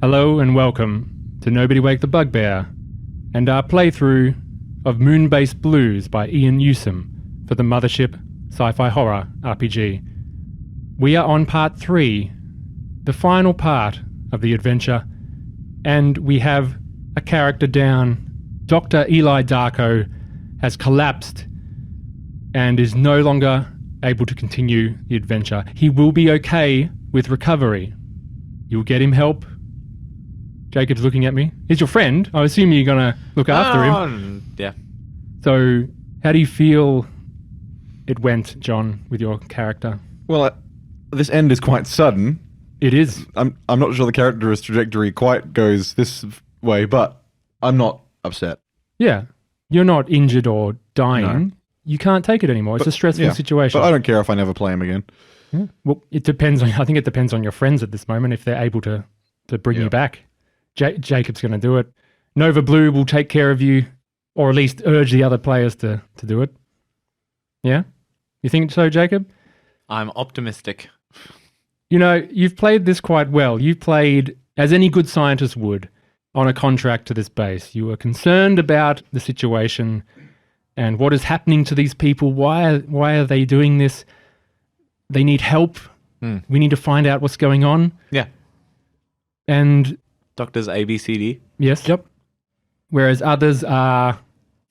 Hello and welcome to Nobody Wake The Bugbear and our playthrough of MOONBASE Blues by Ian Yusem for the Mothership Scifi Horror RPG. We are on part 3, the final part of the adventure, and we have a character down. Dr. Eli Darko has collapsed and is no longer able to continue the adventure. He will be okay with recovery. You'll get him help. Jacob's looking at me. He's your friend. I assume you're going to look after him. Yeah. So, how do you feel it went, John, with your character? Well, this end is quite sudden. It is. I'm not sure the character's trajectory quite goes this way, but I'm not upset. Yeah. You're not injured or dying. No. You can't take it anymore. It's a stressful situation. But I don't care if I never play him again. Yeah. Well, it depends. I think it depends on your friends at this moment if they're able to bring you back. Jacob's going to do it. Nova Blue will take care of you, or at least urge the other players to do it. Yeah? You think so, Jacob? I'm optimistic. You know, you've played this quite well. You've played, as any good scientist would, on a contract to this base. You were concerned about the situation and what is happening to these people. Why are they doing this? They need help. We need to find out what's going on. Yeah. And Doctors ABCD. yes. Yep. Whereas others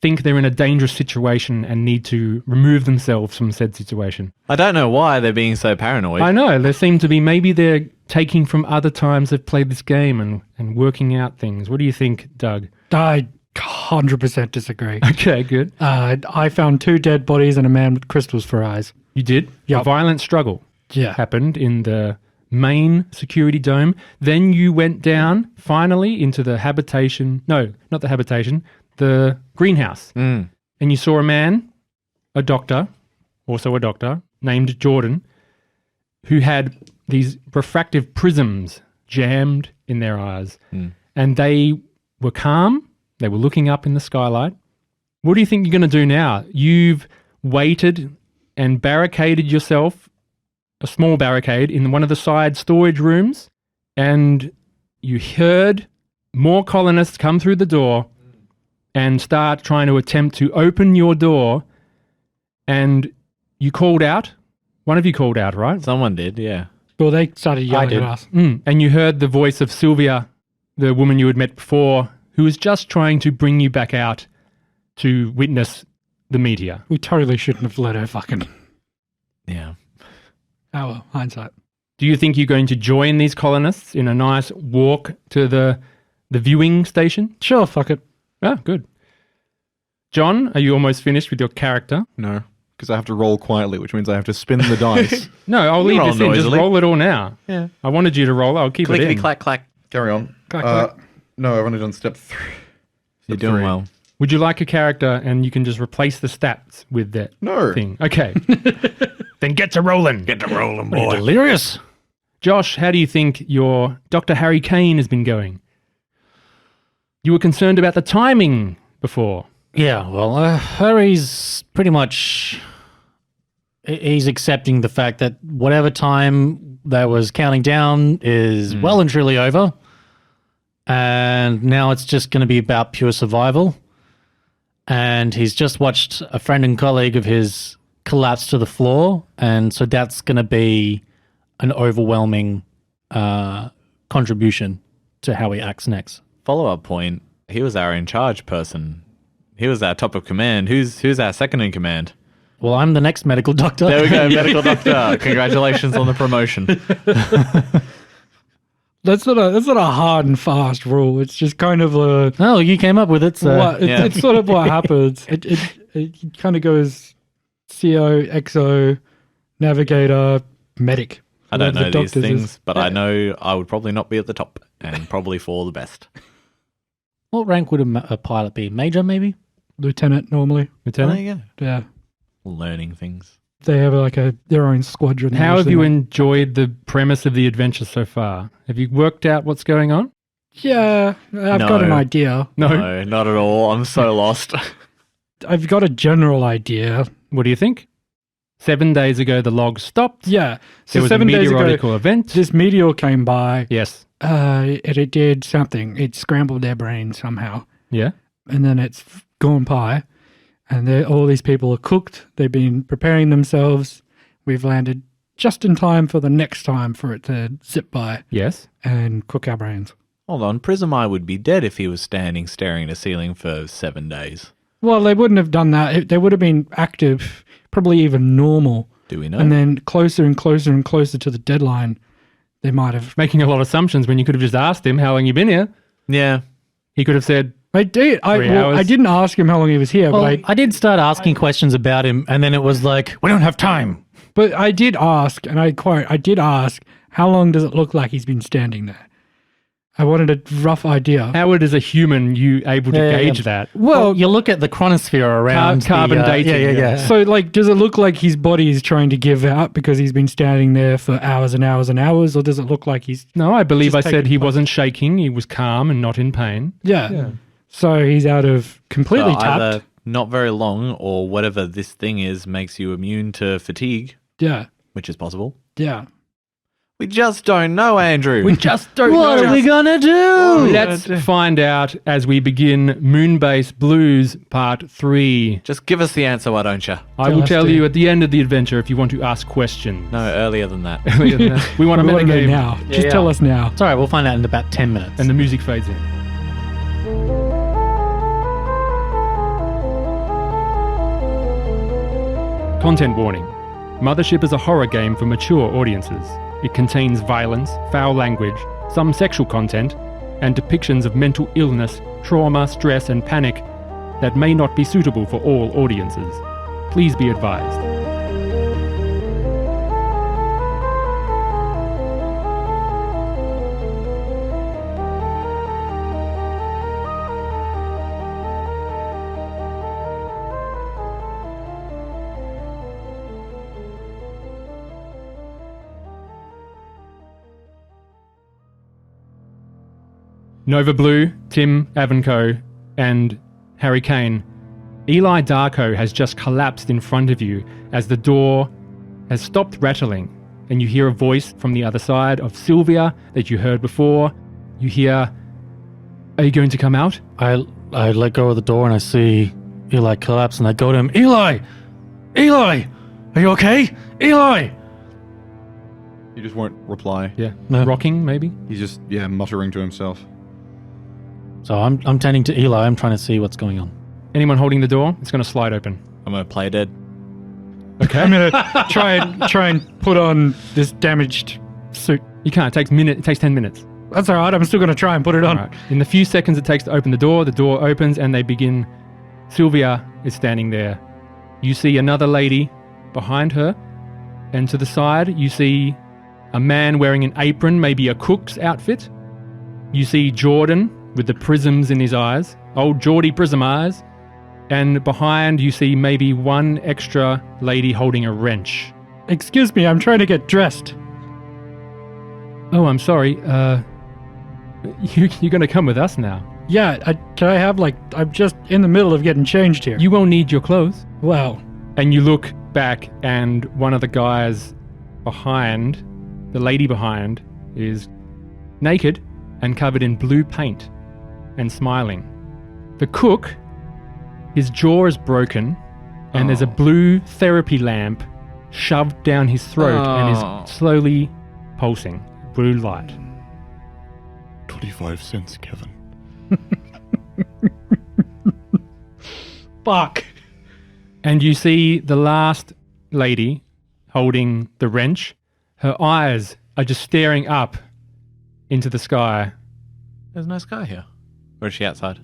think they're in a dangerous situation and need to remove themselves from said situation. I don't know why they're being so paranoid. I know. There seem to be, maybe they're taking from other times they've played this game and working out things. What do you think, Doug? I 100% disagree. Okay, good. I found 2 dead bodies and a man with crystals for eyes. You did? Yep. A violent struggle Yeah. happened in the main security dome. Then you went down, finally, into the habitation. No, not the habitation. The greenhouse. And you saw a man, a doctor, named Jordan, who had these refractive prisms jammed in their eyes. And they were calm. They were looking up in the skylight. What do you think you're going to do now? You've waited and barricaded yourself, a small barricade, in one of the side storage rooms, and you heard more colonists come through the door and start trying to attempt to open your door, and you called out. One of you called out, right? Someone did, yeah. Well, they started yelling at us. And you heard the voice of Sylvia, the woman you had met before, who was just trying to bring you back out to witness the meteor. We totally shouldn't have let her fucking... Yeah. Oh, well, hindsight. Do you think you're going to join these colonists in a nice walk to the viewing station? Sure, fuck it. Ah, good. John, are you almost finished with your character? No, because I have to roll quietly, which means I have to spin the dice. No, I'll leave roll this in. Just noisily. roll it all now. Yeah. I wanted you to roll. I'll keep it Clickety in. clack clack. Carry on. Clack, clack. No, I've only done step 3. You're doing well. Would you like a character and you can just replace the stats with that No. thing? Okay. Then get to rolling. Get to rolling, Are you delirious? Josh, how do you think your Dr. Harry Kane has been going? You were concerned about the timing before. Yeah, well, Harry's pretty much... He's accepting the fact that whatever time that was counting down is well and truly over. And now it's just going to be about pure survival. And he's just watched a friend and colleague of his collapse to the floor. And so that's going to be an overwhelming contribution to how he acts next. Follow-up point. He was our in-charge person. He was our top of command. Who's our second in command? Well, I'm the next medical doctor. There we go, medical doctor. Congratulations on the promotion. That's not a hard and fast rule. It's just kind of a... Oh, you came up with it, so... It's sort of what happens. It kind of goes CO, XO, navigator, medic. I don't know Whatever the these doctors things, is. but I know I would probably not be at the top and probably for the best. What rank would a pilot be? Major, maybe? Lieutenant, normally. Lieutenant? you go. Yeah. Learning things. They have their own squadron. How have usually. you enjoyed the premise of the adventure so far? Have you worked out what's going on? Yeah, I've got an idea. No, not at all. I'm so lost. I've got a general idea. What do you think? 7 days ago, the log stopped. Yeah. So There was a 7 days ago, meteorological event. this meteor came by. Yes. And it did something. It scrambled their brains somehow. Yeah. And then it's gone by. And all these people are cooked. They've been preparing themselves. We've landed just in time for the next time for it to zip by Yes. and cook our brains. Hold on, Prismai would be dead if he was standing staring at a ceiling for 7 days. Well, they wouldn't have done that. They would have been active, probably even normal. Do we know? And then closer and closer and closer to the deadline, they might have. Making a lot of assumptions when you could have just asked him how long you been here. Yeah. He could have said, I did. 3 hours. I didn't ask him how long he was here, Well, but I did start asking questions about him, and then it was like, we don't have time. I did ask, and I quote, I did ask, how long does it look like he's been standing there? I wanted a rough idea. Howard, as a human, you able to Yeah, gauge yeah. that? Well, You look at the chronosphere around carbon dating, Yeah. yeah. so like, does it look like his body is trying to give out because he's been standing there for hours and hours and hours, or does it look like he's No, I believe I Just said take he it back. wasn't shaking. He was calm and not in pain. yeah? So he's out of completely So either tapped. not very long or whatever this thing is makes you immune to fatigue, Yeah, which is possible. yeah. We just don't know, Andrew. We just don't What know. are we gonna do? Let's find out as we begin MOONBASE Blues Part 3. Just give us the answer, why don't you? I will us tell to. you at the end of the adventure if you want to ask questions. No, earlier than that. We want a We want to know metagame. now. Just Yeah. tell us now. It's all right, we'll find out in about 10 minutes. And the music fades in. Content warning. Mothership is a horror game for mature audiences. It contains violence, foul language, some sexual content, and depictions of mental illness, trauma, stress, and panic that may not be suitable for all audiences. Please be advised. Nova Blue, Tim Avanco, and Harry Kane. Eli Darko has just collapsed in front of you as the door has stopped rattling, and you hear a voice from the other side of Sylvia that you heard before. You hear, "Are you going to come out?" I let go of the door and I see Eli collapse and I go to him, Eli! Eli! Are you okay? Eli! He just won't reply. Yeah. No. Rocking, maybe? He's just, muttering to himself. So I'm tending to Eli, I'm trying to see what's going on. Anyone holding the door? It's going to slide open. I'm going to play dead. Okay. I'm gonna try and put on this damaged suit. You can't. It takes 10 minutes. That's all right. I'm still gonna try and put it on. All right. In the few seconds it takes to open the door opens and they begin. Sylvia is standing there. You see another lady behind her, and to the side you see a man wearing an apron, maybe a cook's outfit. You see Jordan with the prisms in his eyes, old Geordie prism eyes, and behind you see maybe one extra lady holding a wrench. Excuse me, I'm trying to get dressed. Oh, I'm sorry. You're going to come with us now. Yeah, can I have I'm just in the middle of getting changed here. You won't need your clothes. Well, And you look back, and one of the guys behind, the lady behind, is naked and covered in blue paint and smiling. The cook, his jaw is broken, and there's a blue therapy lamp shoved down his throat and is slowly pulsing. Blue light. 25 cents, Kevin. fuck. And you see the last lady holding the wrench. Her eyes are just staring up into the sky. There's no sky here. Or is she outside?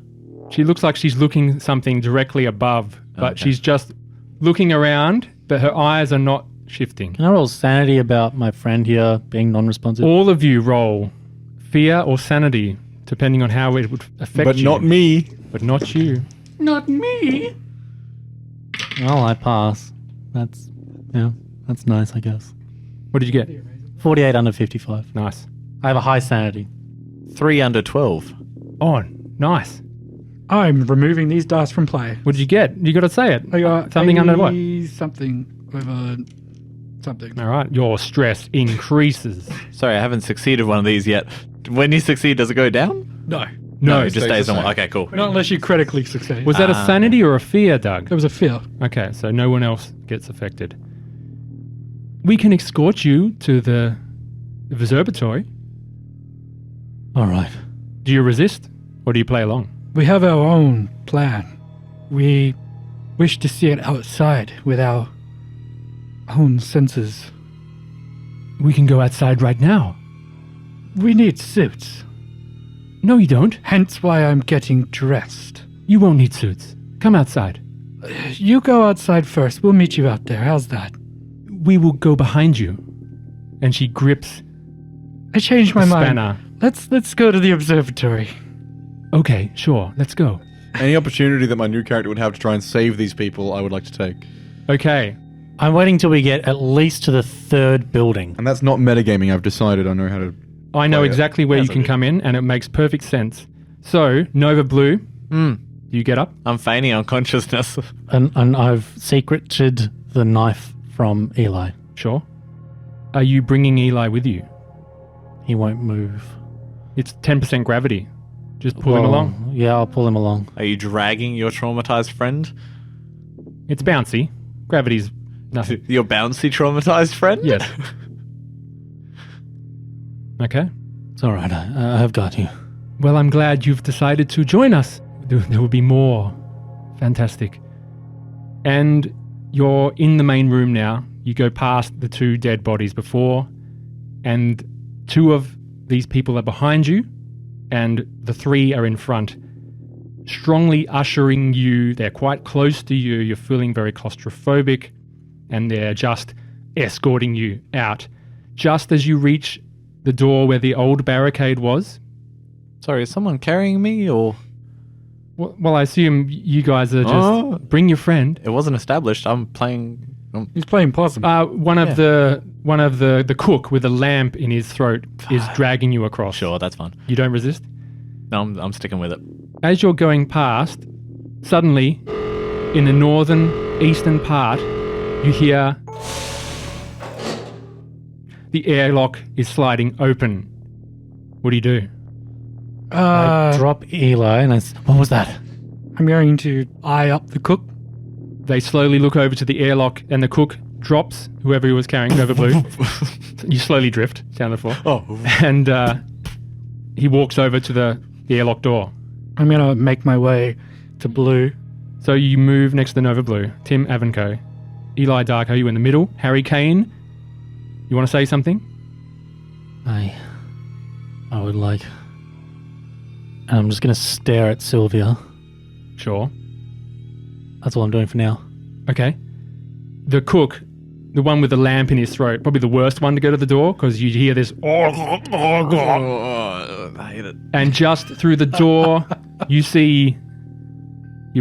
She looks like she's looking something directly above, but Okay. she's just looking around, but her eyes are not shifting. Can I roll sanity about my friend here being non-responsive? All of you roll fear or sanity, depending on how it would affect But you. not me. But not you. Not me. Well, I pass. That's nice, I guess. What did you get? 48 under 55. Nice. I have a high sanity. 3 under 12. Oh, nice. I'm removing these dice from play. What did you get? You got to say it. I got Something under what? Something over something. All right. Your stress increases. Sorry, I haven't succeeded one of these yet. When you succeed, does it go down? No. No, it just stays on one. Okay, cool. Not unless you critically succeed. Was that a sanity or a fear, Doug? It was a fear. Okay, so no one else gets affected. We can escort you to the observatory. All right. Do you resist, or do you play along? We have our own plan. We wish to see it outside with our own senses. We can go outside right now. We need suits. No, you don't. Hence why I'm getting dressed. You won't need suits. Come outside. You go outside first. We'll meet you out there. How's that? We will go behind you. And she grips I changed my the mind. spanner. Let's go to the observatory. Okay, sure. Let's go. Any opportunity that my new character would have to try and save these people, I would like to take. Okay. I'm waiting till we get at least to the third building. And that's not metagaming. I've decided I know how to. I know Play it exactly where you as can it is. come in, and it makes perfect sense. So, Nova Blue, you get up. I'm feigning unconsciousness. And I've secreted the knife from Eli. Sure. Are you bringing Eli with you? He won't move. It's 10% gravity. Just pull him Well, along. Yeah, I'll pull him along. Are you dragging your traumatized friend? It's bouncy. Gravity's nothing. Your bouncy traumatized friend? Yes. Okay. It's all right. I have got you. Well, I'm glad you've decided to join us. There will be more. Fantastic. And you're in the main room now. You go past the two dead bodies before, and two of these people are behind you, and the three are in front, strongly ushering you. They're quite close to you. You're feeling very claustrophobic, and they're just escorting you out. Just as you reach the door where the old barricade was. Sorry, is someone carrying me or? Well, I assume you guys are just Oh. bring your friend. It wasn't established. I'm playing. He's playing possum. One of the cook with a lamp in his throat is dragging you across. Sure, that's fine. You don't resist. No, I'm sticking with it. As you're going past, suddenly, in the northern eastern part, you hear the airlock is sliding open. What do you do? I drop Eli and what was that? I'm going to eye up the cook. They slowly look over to the airlock, and the cook drops whoever he was carrying over Blue. You slowly drift down the floor. Oh. And he walks over to the airlock door. I'm going to make my way to Blue. So you move next to Nova Blue. Tim Avanco. Eli Darko, you in the middle. Harry Kane, you want to say something? I would like... And I'm just going to stare at Sylvia. Sure. That's all I'm doing for now. Okay. The cook, the one with the lamp in his throat, probably the worst one to go to the door, because you hear this, I hate it. and just through the door, you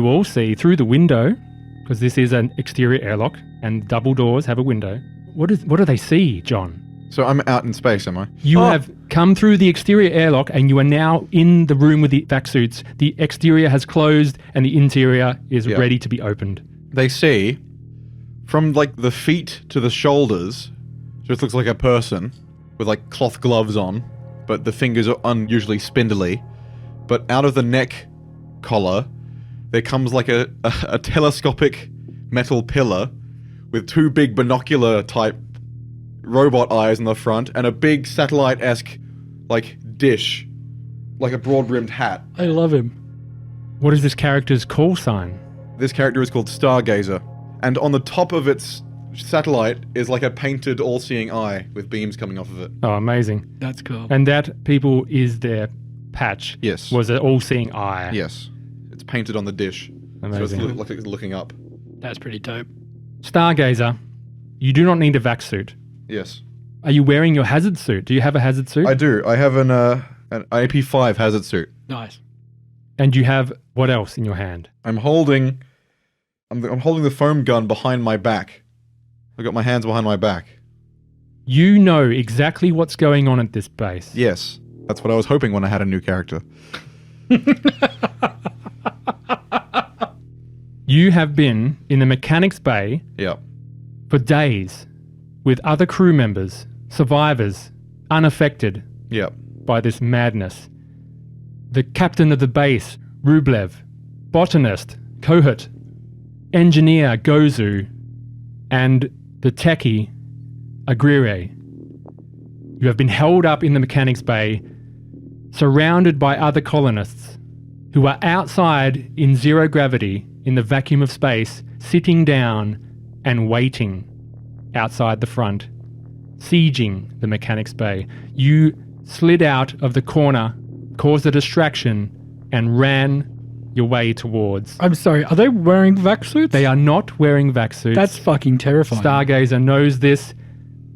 all see through the window, because this is an exterior airlock, and double doors have a window. What do they see, John? So I'm out in space, am I? You have come through the exterior airlock, and you are now in the room with the vac suits. The exterior has closed, and the interior is ready to be opened. They see from like the feet to the shoulders, just looks like a person with like cloth gloves on, but the fingers are unusually spindly. But out of the neck collar, there comes like a telescopic metal pillar with two big binocular type robot eyes in the front and a big satellite-esque like dish, like a broad-brimmed hat. I love him. What is this character's call sign? This character is called Stargazer, and on the top of its satellite is like a painted all-seeing eye with beams coming off of it. Oh, amazing. That's cool. And that, people, is their patch. Yes. Was an all-seeing eye. Yes. It's painted on the dish. Amazing. So it's like it's looking up. That's pretty dope. Stargazer, you do not need a vac suit. Yes. Are you wearing your hazard suit? Do you have a hazard suit? I do. I have an AP5 hazard suit. Nice. And you have what else in your hand? I'm holding the foam gun behind my back. I've got my hands behind my back. You know exactly what's going on at this base. Yes. That's what I was hoping when I had a new character. You have been in the mechanics bay Yeah. for days with other crew members, survivors, unaffected Yeah. by this madness. The captain of the base, Rublev, botanist, Kohut, engineer, Gozu, and the techie, Agrire. You have been held up in the mechanics bay, surrounded by other colonists who are outside in zero gravity in the vacuum of space, sitting down and waiting outside the front, sieging the mechanics bay. You slid out of the corner, caused a distraction, and ran your way towards. I'm sorry, are they wearing vac suits? They are not wearing vac suits. That's fucking terrifying. Stargazer knows this.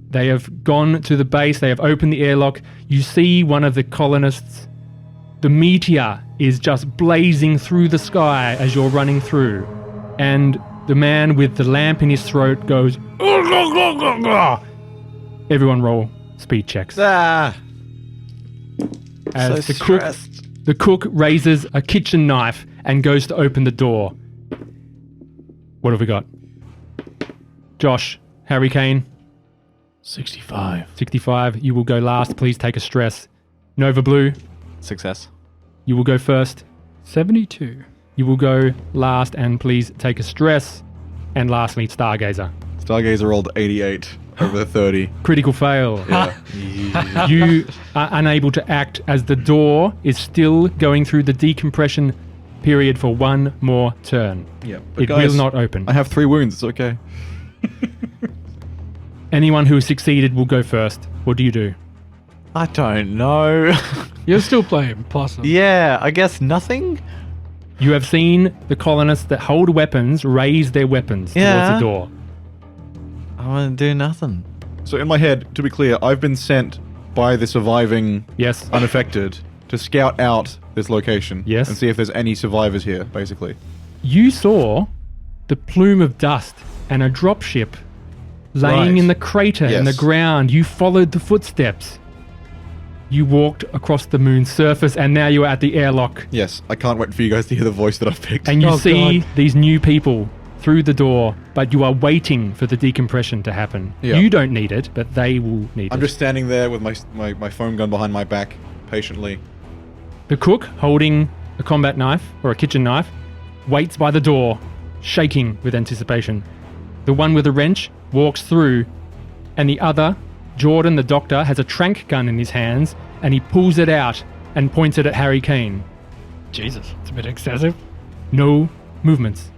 They have gone to the base. They have opened the airlock. You see one of the colonists. The meteor is just blazing through the sky as you're running through. And the man with the lamp in his throat goes, everyone roll speed checks. Ah, As so the cook raises a kitchen knife and goes to open the door. What have we got? Josh, Harry Kane, 65. 65. You will go last. Please take a stress. Nova Blue, Success. you will go first. 72. You will go last and please take a stress. And lastly, Stargazer. Stargazer rolled 88 over 30. Critical fail. Yeah. You are unable to act as the door is still going through the decompression period for one more turn. Yeah. It will not open. I have 3 wounds. It's okay. Anyone who has succeeded will go first. What do you do? I don't know. You're still playing possum. Yeah, I guess nothing. You have seen the colonists that hold weapons raise their weapons Yeah. towards the door. I want to do nothing. So in my head, to be clear, I've been sent by the surviving Yes. unaffected to scout out this location. Yes. And see if there's any survivors here, basically. You saw the plume of dust and a dropship laying Right. in the crater in the Yes. ground. You followed the footsteps. You walked across the moon's surface and now you're at the airlock. Yes, I can't wait for you guys to hear the voice that I've picked. And you Oh, see God. these new people through the door, but you are waiting for the decompression to happen. Yeah. You don't need it, but they will need I'm it. just standing there with my foam gun behind my back, patiently. The cook, holding a combat knife or a kitchen knife, waits by the door, shaking with anticipation. The one with the wrench walks through, and the other, Jordan the doctor, has a trank gun in his hands, and he pulls it out and points it at Harry Kane. Jesus, it's a bit excessive. No movements.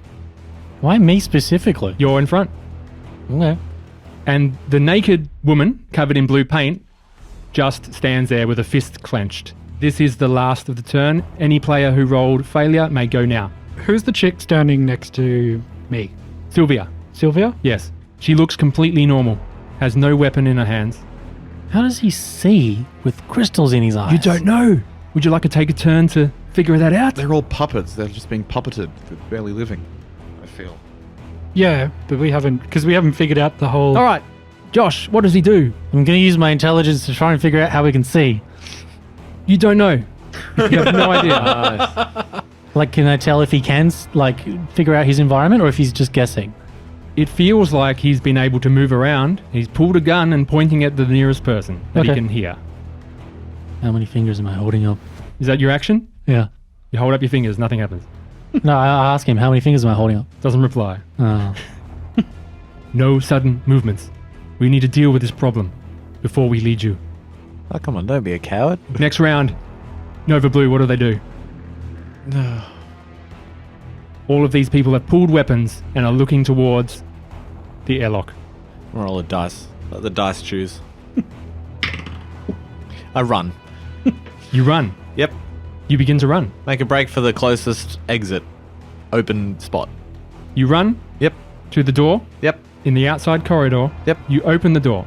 Why me specifically? You're in front. Okay. And the naked woman, covered in blue paint, just stands there with a fist clenched. This is the last of the turn. Any player who rolled failure may go now. Who's the chick standing next to me? Sylvia. Sylvia? Yes. She looks completely normal. Has no weapon in her hands. How does he see with crystals in his eyes? You don't know. Would you like to take a turn to figure that out? They're all puppets. They're just being puppeted. They're barely living, I feel. Yeah, but we haven't figured out the whole... All right. Josh, what does he do? I'm going to use my intelligence to try and figure out how we can see. You don't know. You have no idea. Like, can I tell if he can, figure out his environment or if he's just guessing? It feels like he's been able to move around. He's pulled a gun and pointing at the nearest person that he Okay. can hear. How many fingers am I holding up? Is that your action? Yeah. You hold up your fingers, nothing happens. No, I ask him, how many fingers am I holding up? Doesn't reply. Oh. No sudden movements. We need to deal with this problem before we lead you. Oh, come on, don't be a coward. Next round. Nova Blue, what do they do? All of these people have pulled weapons and are looking towards the airlock. Roll a dice. Let the dice choose. I run. You run. Yep. You begin to run. Make a break for the closest exit. Open spot. You run Yep. to the door Yep. in the outside corridor. Yep. You open the door.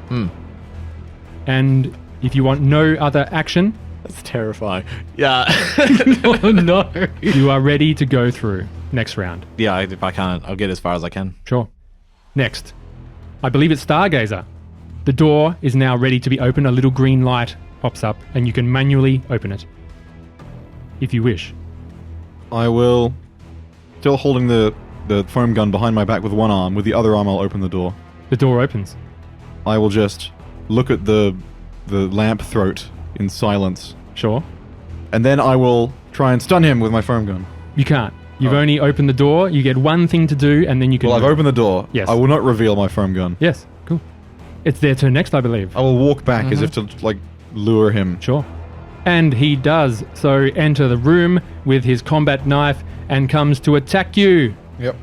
And if you want no other action, That's terrifying. Yeah. Oh, no. you are ready to go through next round. Yeah, if I can't, I'll get as far as I can. Sure. Next. I believe it's Stargazer. The door is now ready to be opened. A little green light pops up and you can manually open it. If you wish. I will, still holding the the foam gun behind my back with one arm. With the other arm, I'll open the door. The door opens. I will just look at the lamp throat in silence. Sure. And then I will try and stun him with my foam gun. You can't. You've only opened the door. You get one thing to do, and then you can... Well, I've opened the door. Yes. I will not reveal my foam gun. Yes, cool. It's their turn next, I believe. I will walk back as if to, like, lure him. Sure. And he does so enter the room with his combat knife and comes to attack you. Yep.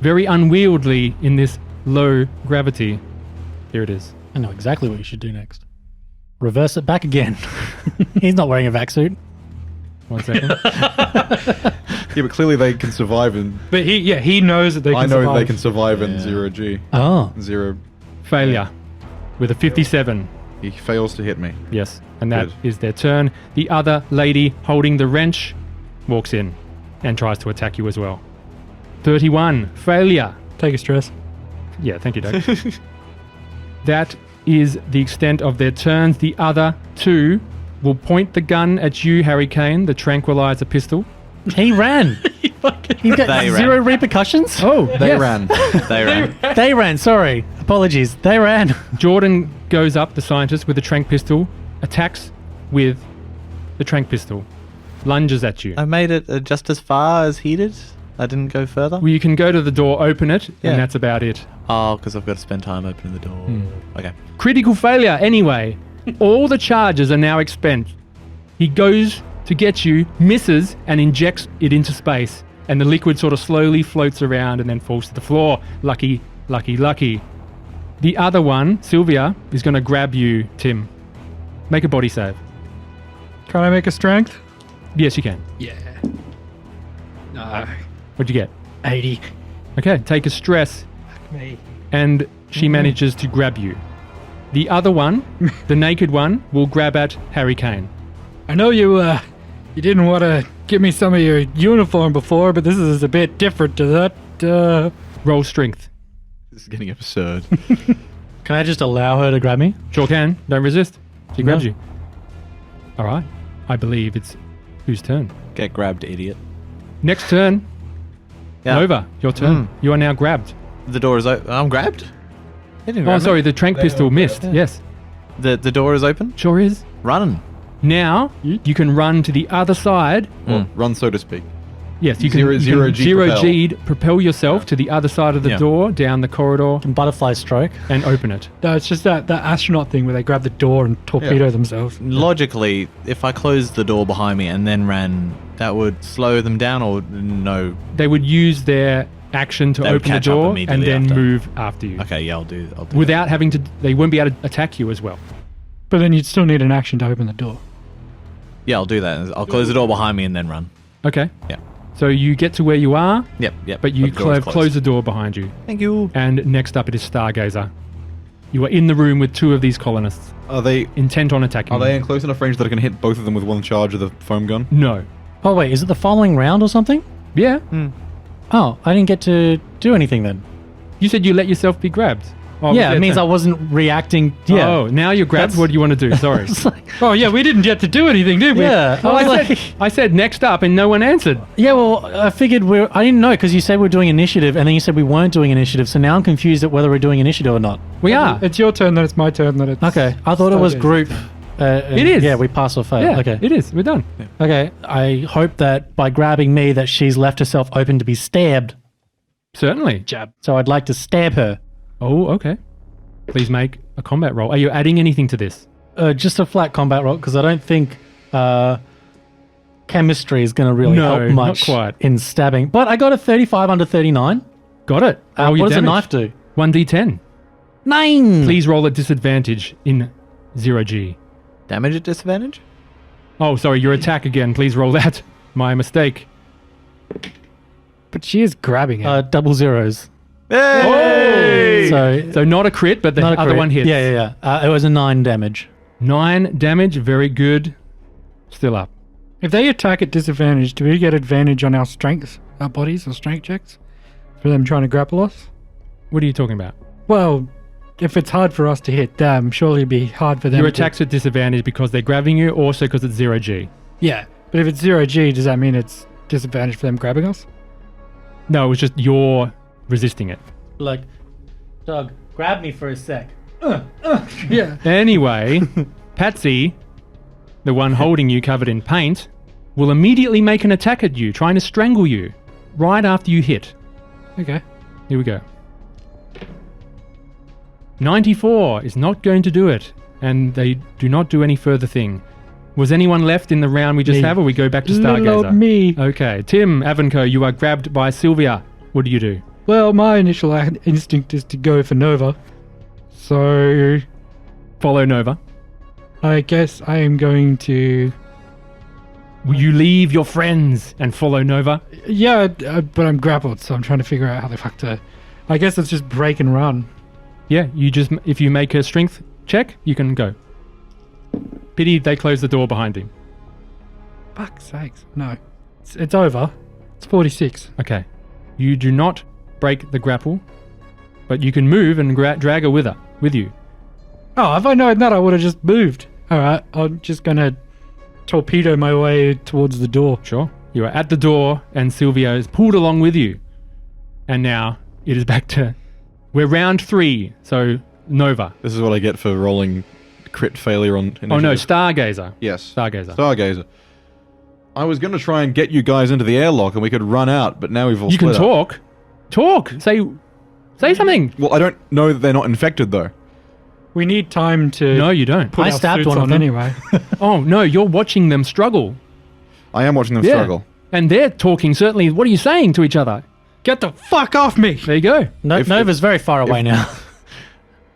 Very unwieldy in this low gravity. Here it is. I know exactly what you should do next. Reverse it back again. He's not wearing a vac suit. 1 second. Yeah, but clearly they can survive in... But he knows that they can I know survive. they can survive in 0G. Oh. 0... Failure. With a 57. He fails to hit me. Yes. And that Good. is their turn. The other lady holding the wrench walks in and tries to attack you as well. 31. Failure. Take a stress. Yeah, thank you, Doug. That is the extent of their turns. The other two will point the gun at you, Harry Kane, the tranquilizer pistol. He ran. He got They zero ran. repercussions? Oh, They yes. ran. They ran. They ran, sorry. Apologies. They ran. Jordan goes up, the scientist, with the tranq pistol, attacks with the tranq pistol, lunges at you. I made it just as far as he did. I didn't go further. Well, you can go to the door, open it, Yeah. and that's about it. Oh, because I've got to spend time opening the door. Okay. Critical failure, anyway. All the charges are now expended. He goes to get you, misses, and injects it into space. And the liquid sort of slowly floats around and then falls to the floor. Lucky, lucky, lucky. The other one, Sylvia, is going to grab you, Tim. Make a body save. Can I make a strength? Yes, you can. Yeah. No. What'd you get? 80. Okay, take a stress, Me. and she manages to grab you. The other one, the naked one, will grab at Harry Kane. I know you didn't want to give me some of your uniform before, but this is a bit different to that. Roll strength. This is getting absurd. Can I just allow her to grab me? Sure can. Don't resist. She grabs No. you. All right. I believe it's whose turn? Get grabbed, idiot. Next turn. Yeah. Nova, your turn. You are now grabbed. The door is open. I'm grabbed? He didn't Oh, grab me. sorry. The tranq pistol missed. Yes. The door is open? Sure is. Run. Now, you can run to the other side. Or run, so to speak. Yes, you can Zero G zero propel. G propel yourself to the other side of the Yeah. door, down the corridor, And butterfly stroke. and open it. No, it's just that astronaut thing where they grab the door and torpedo themselves. Logically, if I closed the door behind me and then ran, that would slow them down or no? They would use their action to They would open the catch up door and immediately then after. move after you. Okay, yeah, I'll do that. Without having to, they wouldn't be able to attack you as well. But then you'd still need an action to open the door. Yeah, I'll do that. I'll close the door behind me and then run. Okay. Yeah. So you get to where you are, Yep. but you The door is have closed the door behind you. Thank you. And next up it is Stargazer. You are in the room with two of these colonists, Are they intent on attacking are you. they in close enough range that I can hit both of them with one charge of the foam gun? No. Oh, wait. Is it the following round or something? Yeah. Oh, I didn't get to do anything then. You said you let yourself be grabbed. Oh, Yeah, was it means I turn? wasn't reacting. Yeah. Oh, now you're grabbed. That's- What do you want to do? Sorry. It's like, Oh, yeah, we didn't get to do anything, did we? yeah. Oh, I was I like, said next up, and no one answered. yeah, well, I figured I didn't know because you said we're doing initiative and then you said we weren't doing initiative. So now I'm confused at whether we're doing initiative or not. We are. It's your turn, then it's my turn, then it's... Okay. I thought it was Stargazer. group. It is. Yeah, we pass or fail. Yeah. Okay. It is. We're done. Okay. I hope that by grabbing me that she's left herself open to be stabbed. Certainly. Jab. So I'd like to stab her. Oh, okay. Please make a combat roll. Are you adding anything to this? Just a flat combat roll because I don't think chemistry is going to really No, help not much quite. in stabbing. But I got a 35 under 39. Got it. Roll What your does a damage. knife do? 1d10. 9. Please roll at disadvantage in 0G. Damage at disadvantage? Oh, sorry. Your attack again. Please roll that. My mistake. But she is grabbing it. Double zeros. Hey! So not a crit, but the not a other crit. one hits. Yeah. It was a 9 damage. 9 damage. Very good. Still up. If they attack at disadvantage, do we get advantage on our strengths, our bodies, or strength checks? For them trying to grapple us? What are you talking about? Well, if it's hard for us to hit them, surely it'd be hard for them Your to... attack's at disadvantage because they're grabbing you, also because it's 0G. Yeah, but if it's 0G, does that mean it's disadvantage for them grabbing us? No, it was just you're resisting it. Like, Doug, grab me for a sec. Yeah. Anyway, Patsy, the one holding you covered in paint, will immediately make an attack at you, trying to strangle you right after you hit. Okay. Here we go. 94 is not going to do it, and they do not do any further thing. Was anyone left in the round we just Me. have, or we go back to Little old Stargazer? me. Okay, Tim Avanco, you are grabbed by Sylvia. What do you do? Well, my initial instinct is to go for Nova. So Follow Nova. I guess I am going to... Will you leave your friends and follow Nova? Yeah, but I'm grappled, so I'm trying to figure out how the fuck to... I guess it's just break and run. Yeah, you just if you make a strength check, you can go. Pity they closed the door behind him. Fuck's sakes. No. It's over. It's 46. Okay. You do not break the grapple, but you can move and drag her with you. Oh, if I known that, I would have just moved. Alright, I'm just gonna torpedo my way towards the door. Sure. You are at the door, and Sylvia is pulled along with you. And now it is back to... We're round 3, so Nova. This is what I get for rolling crit failure on initiative. Oh no, Stargazer. Yes. Stargazer. Stargazer. I was going to try and get you guys into the airlock and we could run out, but now we've all You can split up. talk. Talk. Say something. Well, I don't know that they're not infected, though. We need time to No, you don't. put I our stabbed suits one of on them. anyway. Oh no, you're watching them struggle. I am watching them Yeah. struggle. And they're talking, certainly. What are you saying to each other? Get the fuck off me! There you go. Nova's very far away now.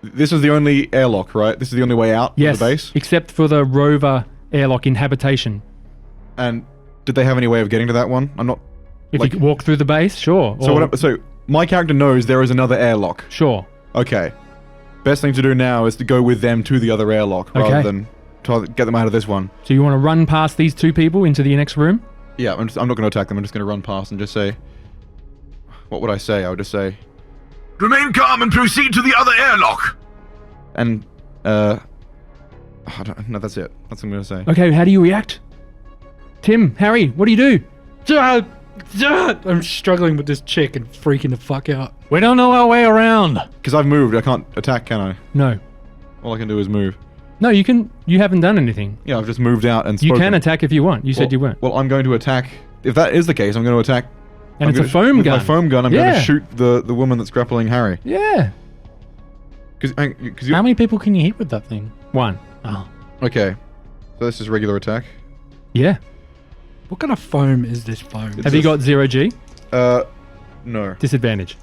This is the only airlock, right? This is the only way out Yes, of the base? except for the rover airlock in habitation. And did they have any way of getting to that one? I'm not... If Like- you walk through the base, sure. So, Or- so my character knows there is another airlock. Sure. Okay. Best thing to do now is to go with them to the other airlock rather Okay. than try to get them out of this one. So you want to run past these two people into the next room? Yeah, I'm not going to attack them. I'm just going to run past and just say... What would I say? I would just say... Remain calm and proceed to the other airlock. And, no, that's it. That's what I'm going to say. Okay, how do you react? Tim, Harry, what do you do? I'm struggling with this chick and freaking the fuck out. We don't know our way around. Because I've moved, I can't attack, can I? No. All I can do is move. No, you can. You haven't done anything. Yeah, I've just moved out and You spoken. can attack if you want. You said you weren't. Well, I'm going to attack... If that is the case, I'm going to attack... And I'm it's a gonna- foam with gun. my foam gun, I'm going Yeah. to shoot the woman that's grappling Harry. Yeah. Because How many people can you hit with that thing? 1. Oh. Okay. So this is regular attack. Yeah. What kind of foam is this foam? Have you got 0G? No. Disadvantage.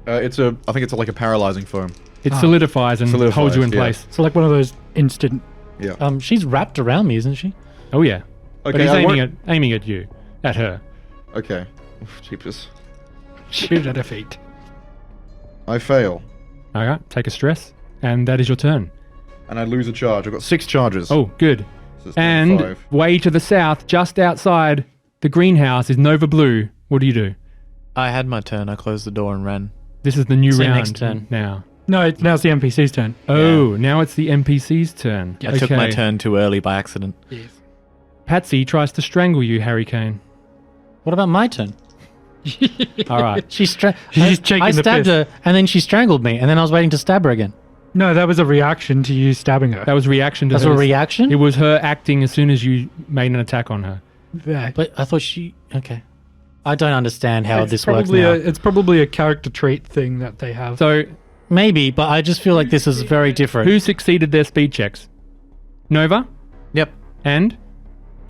I think it's like a paralyzing foam. It solidifies and Solidifies, holds you in yeah. place. So like one of those instant... Yeah. She's wrapped around me, isn't she? Oh yeah. But Okay, he's I aiming at you, at her. Okay. Oof, jeepers. Shoot at her feet. I fail. All right. Take a stress, and that is your turn. And I lose a charge. I've got 6 charges. Oh, good. So it's And 25. way to the south, just outside the greenhouse, is Nova Blue. What do you do? I had my turn. I closed the door and ran. This is the new It's their round next turn. now. No, now it's the NPC's turn. Oh, now it's the NPC's turn. I took my turn too early by accident. Yes. Patsy tries to strangle you, Harry Kane. What about my turn? All right. She's taking I the stabbed piss. her, and then she strangled me, and then I was waiting to stab her again. No, that was a reaction to you stabbing her. That was reaction to That's her. a reaction? It was her acting as soon as you made an attack on her. Yeah. But I thought she... Okay. I don't understand how It's this works probably now. it's probably a character trait thing that they have. So, Maybe, but I just feel like this is very different. who succeeded their speed checks? Nova? Yep. And?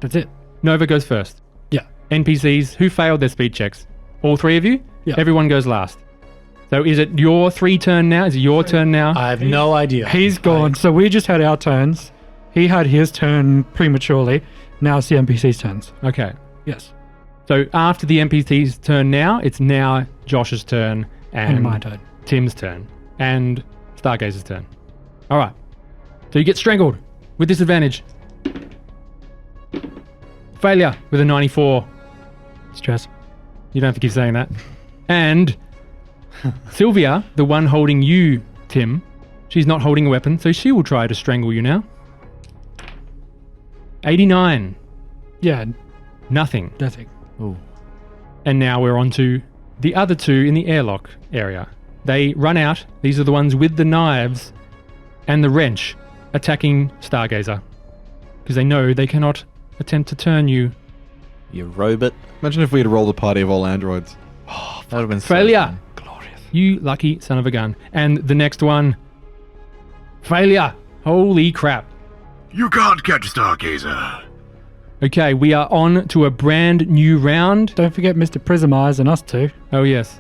That's it. Nova goes first. Yeah. NPCs, who failed their speed checks? All 3 of you? Yeah. Everyone goes last. So is it your 3 turn now? Is it your turn now? I have no idea. He's gone. So we just had our turns. He had his turn prematurely. Now it's the NPC's turns. Okay. Yes. So after the NPC's turn now, it's now Josh's turn And my turn. Tim's turn and Stargazer's turn. All right. So you get strangled with disadvantage. Failure with a 94. Stress. You don't have to keep saying that. And Sylvia, the one holding you, Tim, she's not holding a weapon, so she will try to strangle you now. 89. Yeah, Nothing. nothing. Ooh. And now we're on to the other two in the airlock area. They run out. These are the ones with the knives and the wrench attacking Stargazer. Because they know they cannot attempt to turn you. You robot. Imagine if we had rolled a party of all androids. That would have been so Failure! fun. Glorious. You lucky son of a gun. And the next one. Failure! Holy crap. You can't catch Stargazer. Okay, we are on to a brand new round. Don't forget Mr. Prism Eyes and us two. Oh, yes.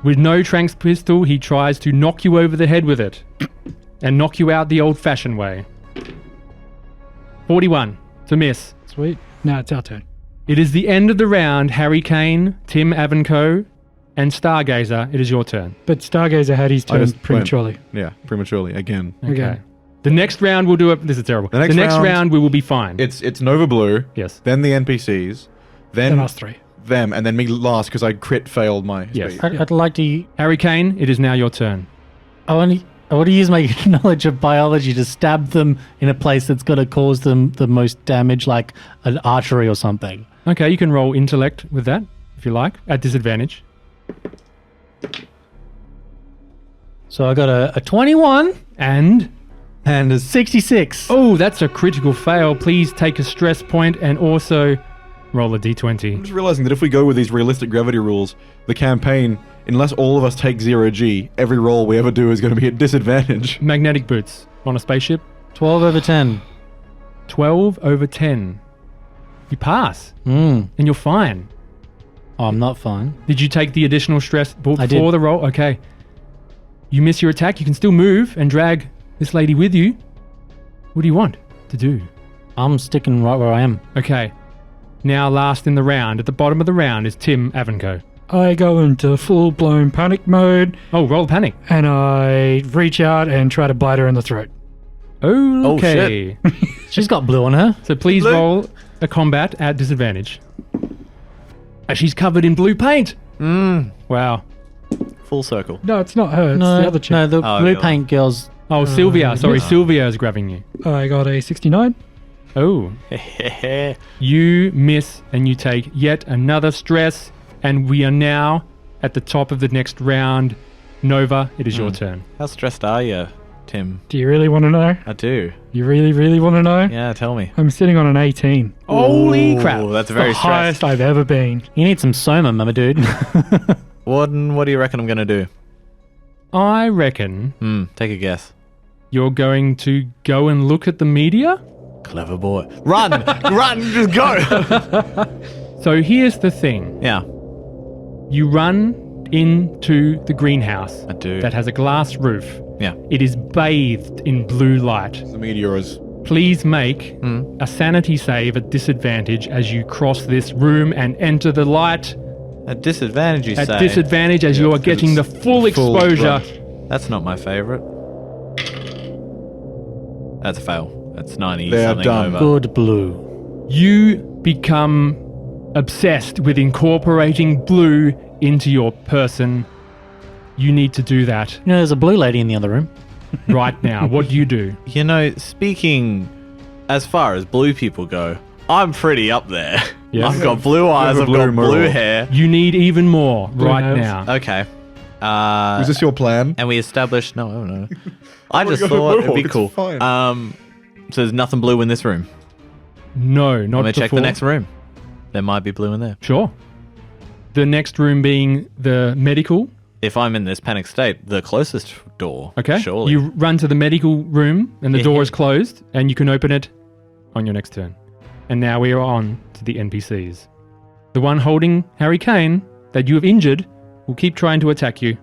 With no Tranks pistol, he tries to knock you over the head with it. And knock you out the old-fashioned way. 41 to miss. Sweet. Now it's our turn. It is the end of the round. Harry Kane, Tim Avenco, and Stargazer. It is your turn. But Stargazer had his I turn just went. prematurely. Yeah, prematurely again. Okay. The next round we'll do it. This is terrible. The next round, round we will be fine. It's Nova Blue. Yes. Then the NPCs. Then Then us three. them, and then me last because I crit failed my Yes. speed. I'd like to. Harry Kane, it is now your turn. I want to use my knowledge of biology to stab them in a place that's going to cause them the most damage, like an artery or something. Okay, you can roll intellect with that, if you like, at disadvantage. So I got a 21 And... and a 66. Oh, that's a critical fail. Please take a stress point and also roll a d20. I'm just realizing that if we go with these realistic gravity rules, the campaign, unless all of us take 0G, every roll we ever do is going to be at disadvantage. Magnetic boots on a spaceship. 12 over 10. 12 over 10. You pass, Mm. and you're fine. Oh, I'm not fine. Did you take the additional stress before I did. the roll? Okay. You miss your attack. You can still move and drag this lady with you. What do you want to do? I'm sticking right where I am. Okay. Now last in the round, at the bottom of the round, is Tim Avenco. I go into full-blown panic mode Oh, roll panic. and I reach out and try to bite her in the throat. Okay. She's got blue on her. So please roll a combat at disadvantage. She's covered in blue paint. Wow. Full circle. No, it's not her. It's No, the other chick. no, the Oh, blue yeah. paint girl's. Oh, Sylvia. Sorry, yes. Sylvia is grabbing you. I got a 69. Oh. You miss and you take yet another stress. And we are now at the top of the next round. Nova, it is your turn. How stressed are you, Tim? Do you really want to know? I do. You really, really want to know? Yeah, tell me. I'm sitting on an 18. Holy crap. Ooh, that's The very stressed. highest I've ever been. You need some soma, mama dude. What do you reckon I'm going to do? I reckon Take a guess. you're going to go and look at the media. Clever boy. Run! Run! Just go! So here's the thing. Yeah, You run into the greenhouse I do. that has a glass roof. Yeah. It is bathed in blue light. The meteor is... Please make a sanity save at disadvantage as you cross this room and enter the light. At disadvantage, you At say? disadvantage as you are because getting the it's full full exposure. brush. That's not my favorite. That's a fail. That's 90 They're something done. over. Good blue. You become obsessed with incorporating blue into your person. You need to do that You know, there's a blue lady in the other room. right now. What do you do? You know, speaking as far as blue people go, I'm pretty up there. Yes. I've got blue eyes, a I've blue got blue merle. hair. You need even more right nails. now. Okay. Is this your plan? And we established... No, I don't know. I Oh, just you got a thought it'd be mohawk, cool. it's fine. So there's nothing blue in this room. No, not I'm going to check the before. next room. There might be blue in there. Sure. The next room being the medical. If I'm in this panic state, the closest door. Okay. Surely. You run to the medical room and the door is closed and you can open it on your next turn. And now we are on to the NPCs. The one holding Harry Kane that you have injured will keep trying to attack you.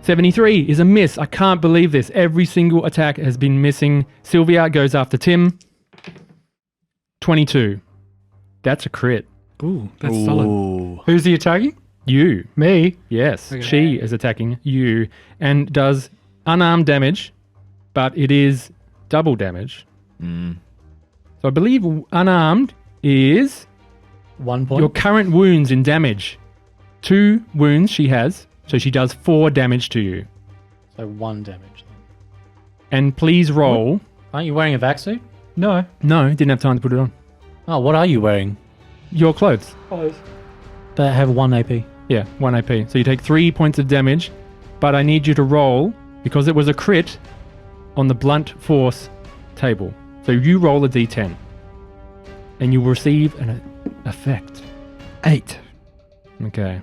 73 is a miss. I can't believe this. Every single attack has been missing. Sylvia goes after Tim. 22. That's a crit. Ooh, that's solid. Ooh. Who's he attacking? You. Me. Yes, Okay. she is attacking you and does unarmed damage, but it is double damage. So I believe unarmed is 1 point. your current wounds in damage. 2 wounds she has, so she does 4 damage to you. So 1 damage. And please roll. Aren't you wearing a vac suit? No. No, didn't have time to put it on. Oh, what are you wearing? Your clothes. They have 1 AP. Yeah, 1 AP. So you take 3 points of damage, but I need you to roll, because it was a crit, on the blunt force table. So you roll a d10, and you will receive an effect. 8. Okay.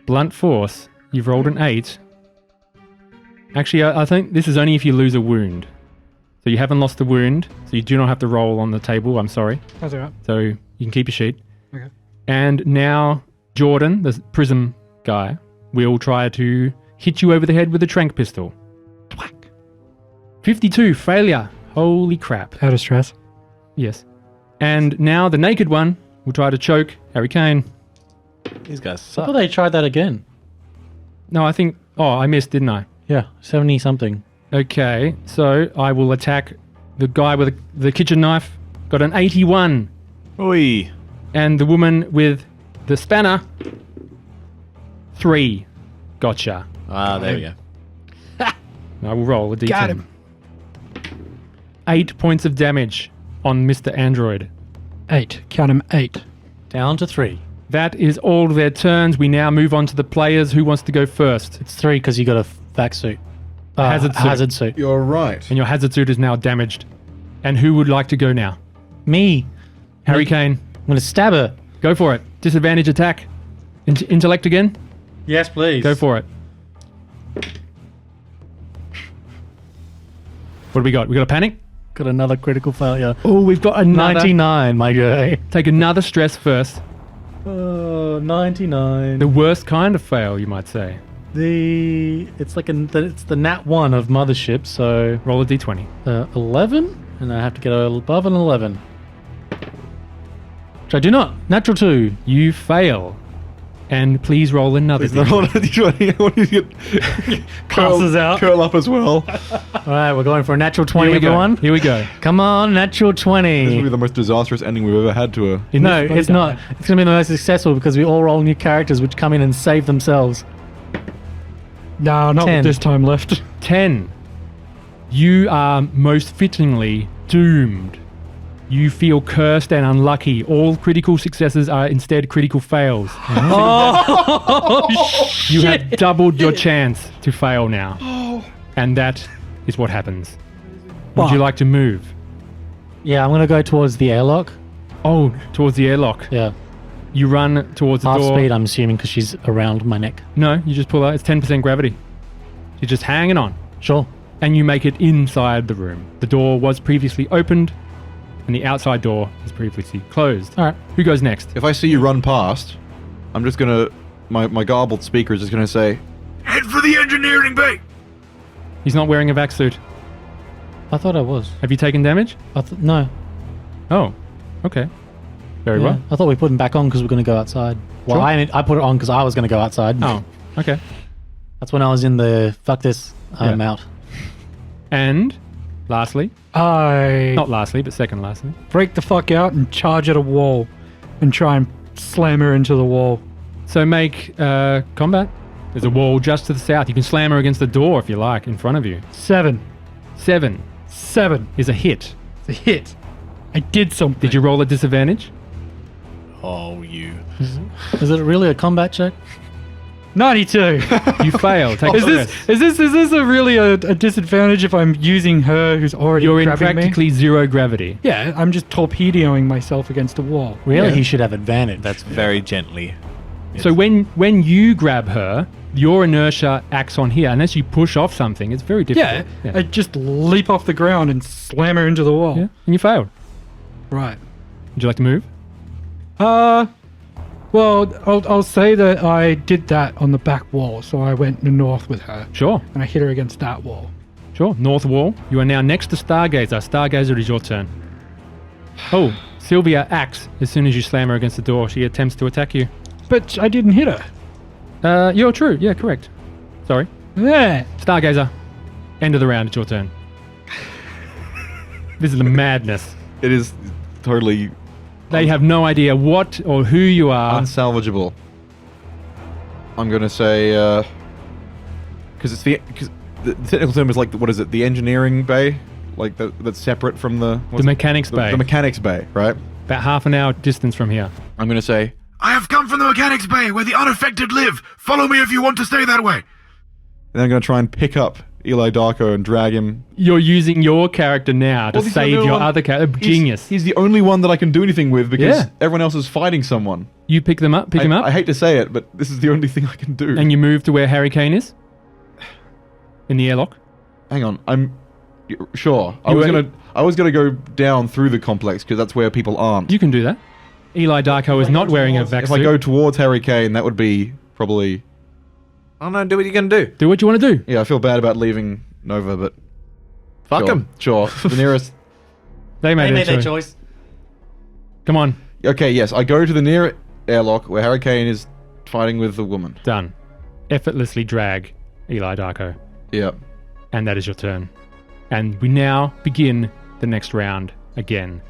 Blunt force, you've rolled an 8. Actually, I think this is only if you lose a wound. So you haven't lost the wound, so you do not have to roll on the table, I'm sorry. That's all right. So you can keep your sheet. Okay. And now Jordan, the prism guy, will try to hit you over the head with a tranq pistol. Thwack. 52, failure. Holy crap. Out of stress. Yes. And now the naked one will try to choke Harry Kane. These guys I suck. thought they tried that again. No, I think... Oh, I missed, didn't I? Yeah, 70 something. Okay, so I will attack the guy with the kitchen knife. Got an 81. Oi. And the woman with the spanner, 3. Gotcha. Ah, there we go. I will roll a d10. Got him. 8 points of damage on Mr. Android. 8. Count him 8. Down to 3. That is all of their turns. We now move on to the players. Who wants to go first? It's 3 because you got a vac suit. Hazard suit. You're right. And your hazard suit is now damaged. And who would like to go now? Me. Harry Kane. I'm going to stab her. Go for it. Disadvantage attack. Intellect again? Yes, please. Go for it. What do we got? We got a panic? Got another critical failure. Oh, we've got another. 99, my guy. Take another stress first. 99. The worst kind of fail, you might say. It's the nat 1 of Mothership, so Roll a d20. 11, and I have to get above an 11. Which I do not. Natural 2. You fail. And please roll another d20. I want you to get Passes out. curl up as well. All right, we're going for a natural 20, Here we go. everyone. Here we go. Come on, natural This will 20. be the most disastrous ending we've ever had to a. No, it's not. It's going to be the most successful because we all roll new characters which come in and save themselves. No, not 10. with this time left. 10. You are most fittingly doomed. You feel cursed and unlucky. All critical successes are instead critical fails. You have doubled your chance to fail now. And that is what happens. Would you like to move? Yeah, I'm going to go towards the airlock. Oh, towards the airlock. Yeah. You run towards the Half door. speed, I'm assuming, because she's around my neck. No, you just pull out. It's 10% gravity. You're just hanging on. Sure. And you make it inside the room. The door was previously opened, and the outside door was previously closed. All right. Who goes next? If I see you run past, I'm just gonna. My garbled speaker is just gonna say, Head for the engineering bay. He's not wearing a vac suit. I thought I was. Have you taken damage? No. Oh, okay. Very Yeah. well. I thought we put him back on because we're going to go outside. Well, Sure. I put it on because I was going to go outside. Oh, okay. That's when I was in the fuck this, I'm Yeah. out. And lastly, I not lastly, but second lastly, break the fuck out and charge at a wall and try and slam her into the wall. so make combat. There's a wall just to the south. You can slam her against the door if you like, in front of you. 7. 7 is a hit. It's a hit. I did something. Did you roll a disadvantage? Oh, you. Is it really a combat check? 92. You fail. Take is stress. this a really a disadvantage if I'm using her who's already You're in grabbing me? practically zero gravity. Yeah, I'm just torpedoing myself against a wall. Really? Yeah. He should have advantage. That's very gently. So when you grab her, your inertia acts on here. Unless you push off something, it's very Yeah, difficult. I just leap off the ground and slam her into the wall. Yeah, and you failed. Right. Would you like to move? Well, I'll say that I did that on the back wall, so I went north with her, Sure. and I hit her against that wall. Sure. North wall. You are now next to Stargazer. Stargazer, it is your turn. Oh, Sylvia acts as soon as you slam her against the door. She attempts to attack you. But I didn't hit her. You're true. Yeah, correct. Sorry. Yeah. Stargazer. End of the round. It's your turn. This is the madness. it is totally They have no idea what or who you are. unsalvageable. I'm gonna say, because the technical term is like what is it? The engineering bay, like that's separate from the The mechanics bay. The mechanics bay, right? About half an hour distance from here. I'm gonna say, I have come from the mechanics bay where the unaffected live. Follow me if you want to stay that way. And then I'm going to try and pick up Eli Darko and drag him. You're using your character now to Well, he's the save only your one- other character. Genius. He's the only one that I can do anything with because Yeah. everyone else is fighting someone. You pick him up, I hate to say it, but this is the only thing I can do. and you move to where Harry Kane is in the airlock. Hang on, sure. I You was gonna go down through the complex because that's where people aren't. You can do that. Eli Darko is not wearing a vac If I suit. go towards Harry Kane, that would be probably. Oh no, do what you're going to do. Do what you want to do. Yeah, I feel bad about leaving Nova, but Fuck sure. him. Sure, the nearest. They made, They made their their choice. choice. Come on, Okay, yes, I go to the near airlock where Harry Kane is fighting with the woman. done. Effortlessly drag Eli Darko. Yeah. And that is your turn. And we now begin the next round again.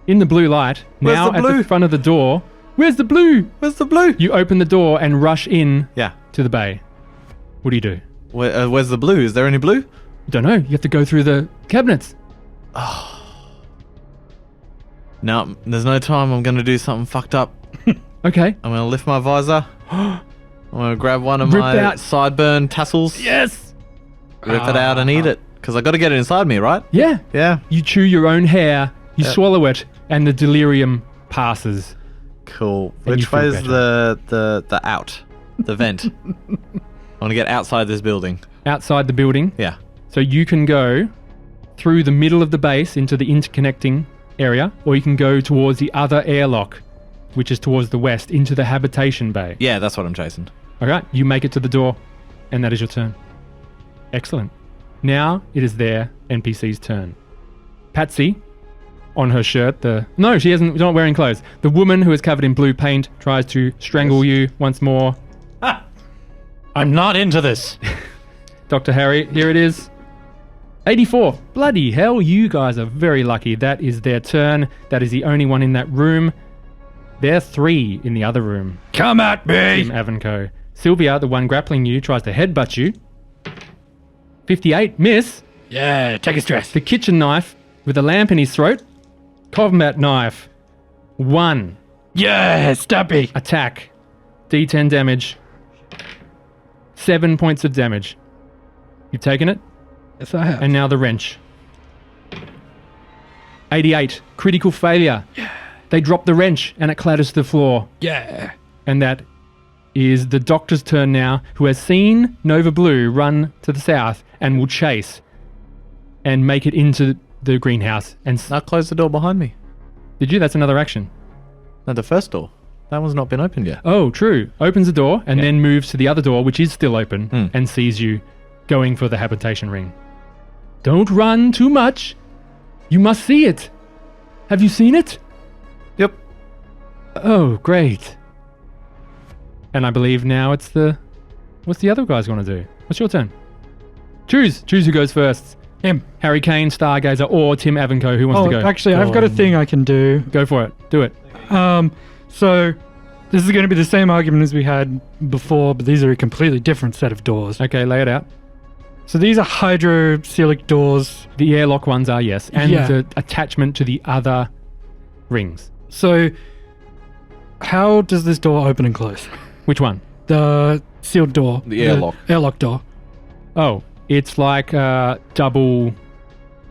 In the blue light, Where's now the at blue? the front of the door. Where's the blue? Where's the blue? You open the door and rush in Yeah. to the bay. What do you do? Where's the blue? Is there any blue? Don't know. You have to go through the cabinets. No, there's no time. I'm going to do something fucked up. Okay. I'm going to lift my visor. I'm going to grab one of Rip my out. sideburn tassels. Yes. Rip it out and eat it. Because I got to get it inside me, right? Yeah. Yeah. You chew your own hair, you Yeah. swallow it, and the delirium passes. Cool. And you Which feel way is better. the out? The vent. I want to get outside this building. Outside the building. Yeah. So you can go through the middle of the base into the interconnecting area, or you can go towards the other airlock, which is towards the west, into the habitation bay. Yeah, that's what I'm chasing. Okay, you make it to the door, and that is your turn. Excellent. Now it is their NPC's turn. Patsy, on her shirt, she's not wearing clothes. The woman who is covered in blue paint tries to strangle you once more. I'm not into this. Dr. Harry, here it is. 84. Bloody hell, you guys are very lucky. That is their turn. That is the only one in that room. There are 3 in the other room. Come at me! Team Avanco. Sylvia, the one grappling you, tries to headbutt you. 58. Miss. Yeah, take his dress. The kitchen knife with a lamp in his throat. Combat knife. 1. Yeah, stabby. Attack. D10 damage. 7 points of damage. You've taken it? Yes, I have. And now the wrench. 88. Critical failure. They drop the wrench and it clatters to the floor. Yeah. And that is the doctor's turn now, who has seen Nova Blue run to the south and will chase and make it into the greenhouse. And Now close the door behind me. did you? That's another action. No, the first door. That one's not been opened yet. Oh, true. Opens the door and Yeah. then moves to the other door, which is still open, Hmm. and sees you going for the habitation ring. Don't run too much. You must see it. Have you seen it? Yep. Oh, great. And I believe now it's what's the other guys going to do? What's your turn? Choose who goes first. Him. Harry Kane, Stargazer, or Tim Avanco. Who wants to go? Actually, I've got a thing I can do. Go for it. Do it. So this is going to be the same argument as we had before, but these are a completely different set of doors. Okay, lay it out. So these are hydroceilic doors. The airlock ones are, yes. And Yeah. the attachment to the other rings. So how does this door open and close? Which one? The sealed door. The airlock. Airlock door. Oh, it's like double.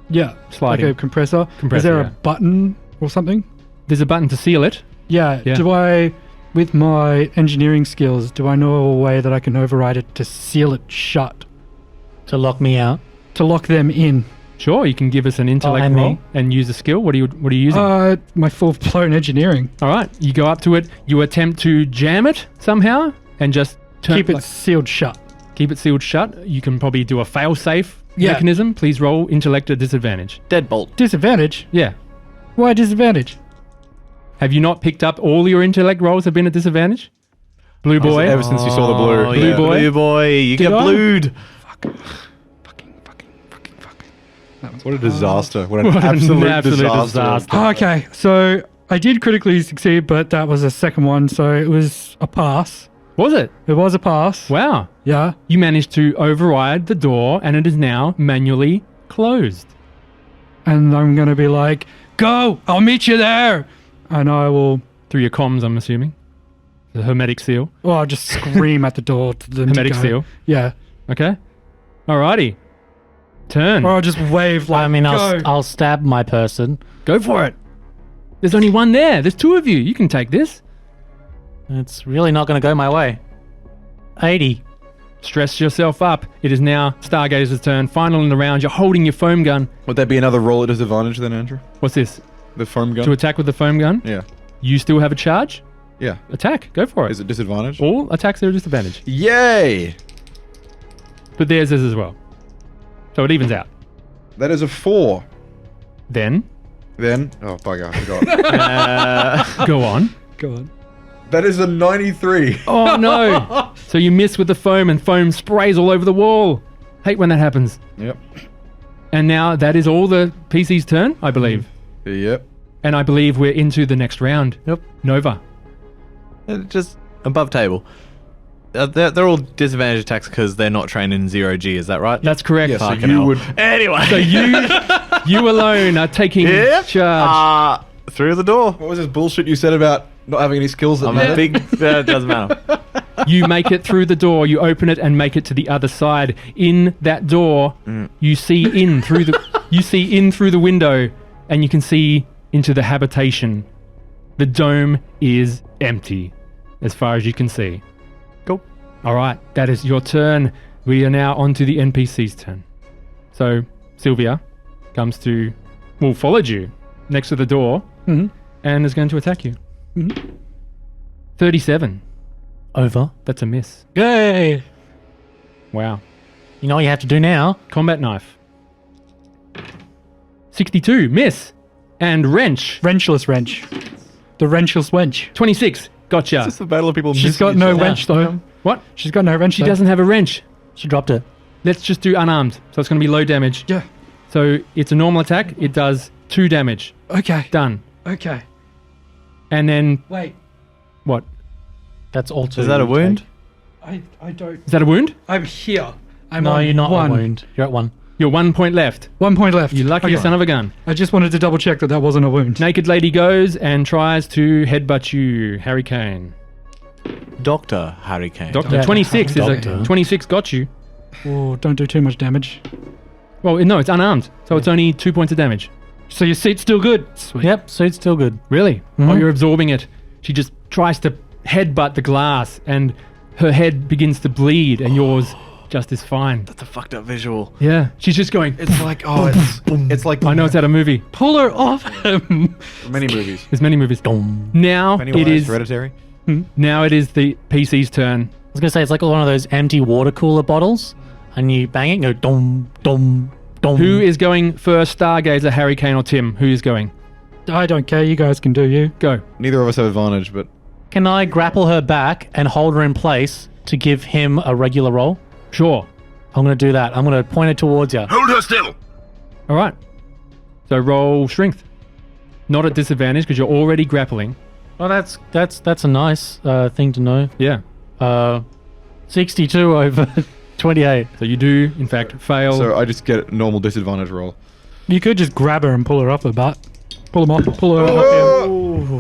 Yeah. Sliding. Like a compressor. Compressor, Is there yeah. a button or something? There's a button to seal it. Yeah. Yeah. Do I, with my engineering skills, do I know a way that I can override it to seal it shut? To lock me out. To lock them in? Sure, you can give us an intellect and me. roll and use a skill. What are you using? My full-blown engineering. All right, you go up to it. You attempt to jam it somehow and just Keep it sealed shut. keep it sealed shut. You can probably do a fail-safe Yeah. mechanism. Please roll intellect at disadvantage. Deadbolt. Disadvantage? Yeah. Why disadvantage? Have you not picked up all your intellect rolls have been at disadvantage? Blue boy. Ever since you saw the blue. Oh, Blue yeah. boy. Blue boy. You Did get I? blued. What a disaster. What an What an absolute, absolute disaster. Okay, so I did critically succeed, but that was a second one, so it was a pass. Was it? It was a pass. Wow. Yeah. You managed to override the door and it is now manually closed. And I'm going to be like, go, I'll meet you there. And I will, Through your comms, I'm assuming. The hermetic seal. Or I'll just scream at the door to them. Hermetic to go. seal. Yeah. Okay. Alrighty. Turn. Or I'll just wave like, I mean, go. I'll stab my person. Go for it. There's only one there. There's two of you. You can take this. It's really not going to go my way. 80. Stress yourself up. It is now Stargazer's turn. Final in the round. You're holding your foam gun. Would that be another roll at disadvantage then, Andrew? What's this? The foam gun? To attack with the foam gun? Yeah. You still have a charge? Yeah. Attack. Go for it. Is it disadvantage? All attacks are a disadvantage. Yay! But theirs is as well. So it evens out. That is a 4. Then, Oh, bugger, I forgot. go on. Go on. That is a 93. Oh, no. So you miss with the foam and foam sprays all over the wall. Hate when that happens. Yep. And now that is all the PC's turn, I believe. Yep. And I believe we're into the next round. Yep. Nova. Just above table. They're all disadvantage attacks because they're not trained in 0G, is that right? That's correct. Yeah, so Fucking you hell. would... Anyway. So you alone are taking Yep. charge. Through the door. What was this bullshit you said about not having any skills that I'm matter? a big... it doesn't matter. You make it through the door. You open it and make it to the other side. In that door, you see in through the window, and you can see into the habitation. The dome is empty, as far as you can see. Cool. All right, that is your turn. We are now on to the NPC's turn. So Sylvia followed you next to the door and is going to attack you. 37. Over. That's a miss. Yay! Wow. You know what you have to do now? Combat knife. 62. Miss. And wrench. Wrenchless wrench. The wrenchless wench. 26. Gotcha. It's just the battle of people She's missing got each no other. wrench though. What? She's got no wrench. She doesn't have a wrench. She dropped it. Let's just do unarmed. So it's going to be low damage. Yeah. So it's a normal attack. It does 2 damage. Okay. Done. Okay. And then Wait. what? That's all two. Is that a wound? I don't. Is that a wound? I'm here. I'm No, on you're not one. a wound. You're at 1. You're 1 point left. 1 point left. You lucky Okay. son of a gun. I just wanted to double check that wasn't a wound. Naked lady goes and tries to headbutt you, Harry Kane. Dr. Hurricane. Doctor, Yeah, 26 is Doctor. a 26 got you. Oh, don't do too much damage. Well, no, it's unarmed, so it's only 2 points of damage. So your seat's still good. Sweet. Yep, so it's still good. Really? Oh, you're absorbing it. She just tries to headbutt the glass, and her head begins to bleed, and yours just is fine. That's a fucked up visual. Yeah, she's just going. It's like, it's like I know it's out of movie. Pull her off him. many movies. There's many movies. Now Pennywise, it is. Hereditary. Now it is the PC's turn. I was going to say, it's like one of those empty water cooler bottles, and you bang it and go dum, dum, dum. Who is going first? Stargazer, Harry Kane, or Tim? Who is going? I don't care. You guys can do you. Go. Neither of us have advantage, but Can I grapple her back and hold her in place to give him a regular roll? Sure. I'm going to do that. I'm going to point it towards you. Hold her still. All right. So roll strength. Not at disadvantage because you're already grappling. Well, that's a nice thing to know. Yeah. 62 over 28. So you do, in fact, fail. so I just get a normal disadvantage roll. You could just grab her and pull her off her butt. Pull him off. Pull her off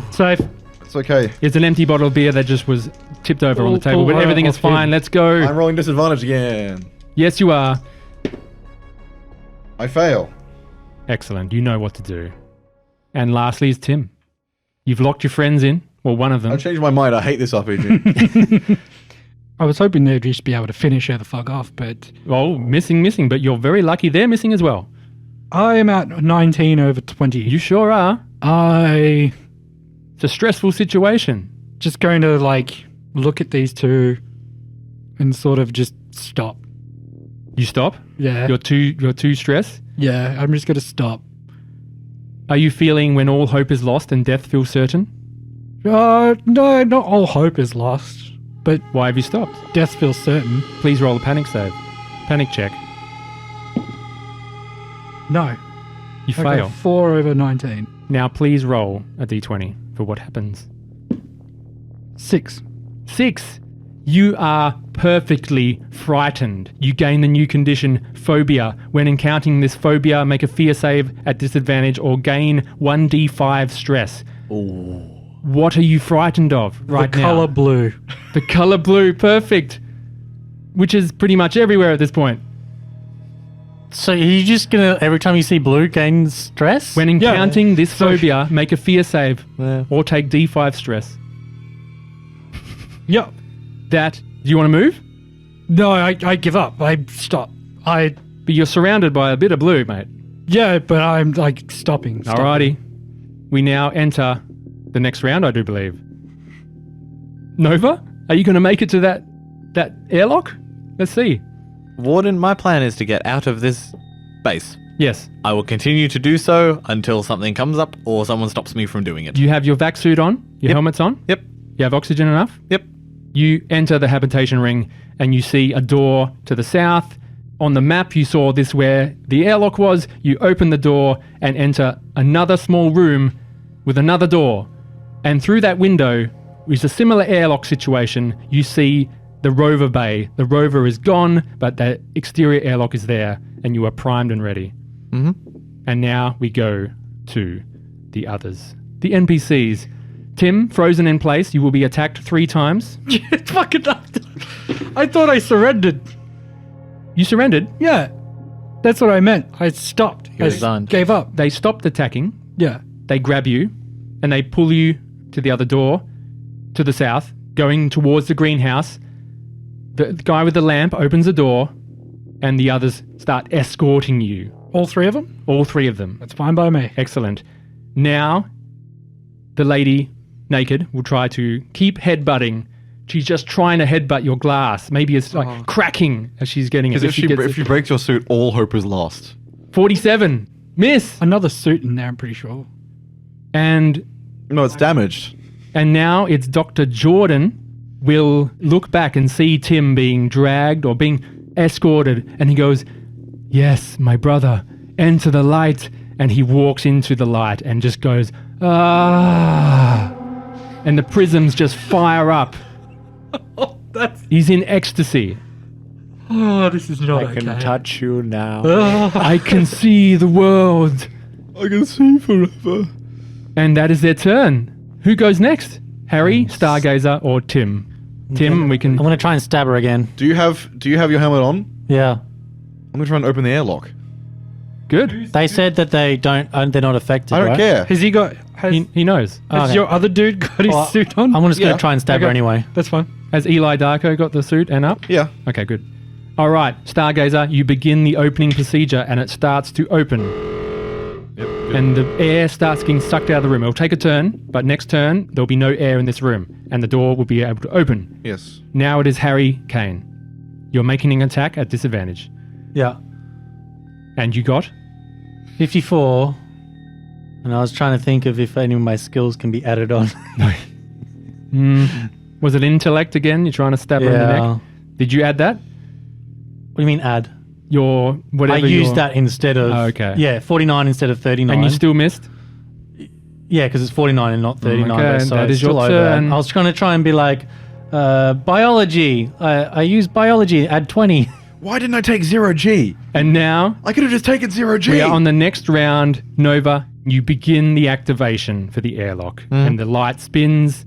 him. Safe. It's okay. It's an empty bottle of beer that just was tipped over on the table, Pull but her everything is off him. fine. Let's go. I'm rolling disadvantage again. Yes, you are. I fail. Excellent. You know what to do. And lastly is Tim. You've locked your friends in. Well, one of them. I've changed my mind. I hate this RPG. I was hoping they'd just be able to finish her the fuck off, but Well, missing, but you're very lucky they're missing as well. I am at 19 over 20. You sure are. I It's a stressful situation. just going to like look at these two and sort of just stop. You stop. Yeah. You're too stressed. Yeah, I'm just going to stop. Are you feeling when all hope is lost and death feels certain? No, not all hope is lost, but Why have you stopped? death feels certain. Please roll a panic save. Panic check. No. You I fail. got 4 over 19. Now please roll a d20 for what happens. 6. 6. You are perfectly frightened. You gain the new condition, phobia. When encountering this phobia, make a fear save at disadvantage or gain 1d5 stress. What are you frightened of right the now? color blue. The color blue, perfect. Which is pretty much everywhere at this point. So you're just gonna every time you see blue gain stress? When encountering this So- phobia, make a fear save Yeah. or take D5 stress. Yep. Do you want to move? No, I give up. I stop. But you're surrounded by a bit of blue, mate. Yeah, but I'm like stopping. Alrighty. We now enter the next round, I do believe. Nova, are you going to make it to that airlock? Let's see. Warden, my plan is to get out of this base. Yes. I will continue to do so until something comes up or someone stops me from doing it. You have your vac suit on, your Yep. helmet's on. Yep. You have oxygen enough. Yep. You enter the habitation ring and you see a door to the south. On the map, you saw this where the airlock was. You open the door and enter another small room with another door. And through that window, which is a similar airlock situation, you see the rover bay. The rover is gone, but the exterior airlock is there, and you are primed and ready. Mm-hmm. And now we go to the others. The NPCs. Tim, frozen in place. You will be attacked 3 times. Fucking. I thought I surrendered. You surrendered. Yeah, that's what I meant. I stopped. I resigned. gave up. They stopped attacking. Yeah. They grab you, and they pull you to the other door, to the south, going towards the greenhouse. The guy with the lamp opens the door, and the others start escorting you. All 3 of them? All 3 of them. That's fine by me. Excellent. Now, the lady, naked, will try to keep headbutting. She's just trying to headbutt your glass. Maybe it's like cracking as she's getting it. Because if she breaks your suit, all hope is lost. 47. Miss. Another suit in there, I'm pretty sure. And No, it's damaged. now it's Dr. Jordan will look back and see Tim being dragged or being escorted. And he goes, "Yes, my brother, enter the light." And he walks into the light and just goes, "Ah." And the prisms just fire up. He's in ecstasy. Oh, this is not I can touch you now. I can see the world. I can see forever. And that is their turn. Who goes next? Harry, Stargazer, or Tim? Tim, we can... I'm gonna try and stab her again. Do you have your helmet on? Yeah. I'm gonna try and open the airlock. Good. They said that they're not affected. I don't right? care. Has he got... Has He knows. Okay. your other dude got his Well, suit on? I'm just gonna Yeah. try and stab her Okay. anyway. That's fine. Has Eli Darko got the suit and up? Yeah. Okay, good. All right, Stargazer, you begin the opening procedure and it starts to open. Yep. And the air starts getting sucked out of the room. It'll take a turn, but next turn, there'll be no air in this room and the door will be able to open. Yes. Now it is Harry Kane. You're making an attack at disadvantage. Yeah. And you got? 54. And I was trying to think of if any of my skills can be added on. Was it intellect again? You're trying to stab her in the Yeah. neck? Did you add that? What do you mean add? Your whatever I used your- that instead of... Oh, okay. Yeah, 49 instead of 39. And you still missed? Yeah, because it's 49 and not 39. Okay, so that it's is your still over. turn. I was trying to try and be like, biology. I used biology. Add 20. Why didn't I take 0G? And now I could have just taken 0G. we are on the next round. Nova, you begin the activation for the airlock. And the light spins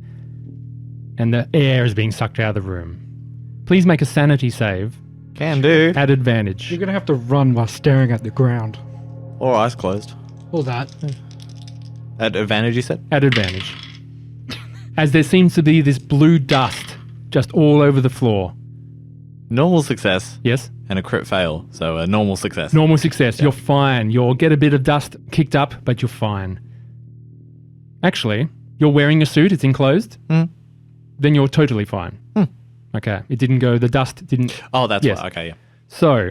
and the air is being sucked out of the room. Please make a sanity save Can do. at advantage. You're going to have to run while staring at the ground. Or eyes closed. All that. At advantage, you said? At advantage. As there seems to be this blue dust just all over the floor. Normal success Yes? and a crit fail. So a normal success. Normal success. You're fine. You'll get a bit of dust kicked up, but you're fine. Actually, you're wearing a suit. It's enclosed. Then you're totally fine. Okay. It didn't go, the dust didn't. Oh, that's Yes. why. Okay, yeah. So,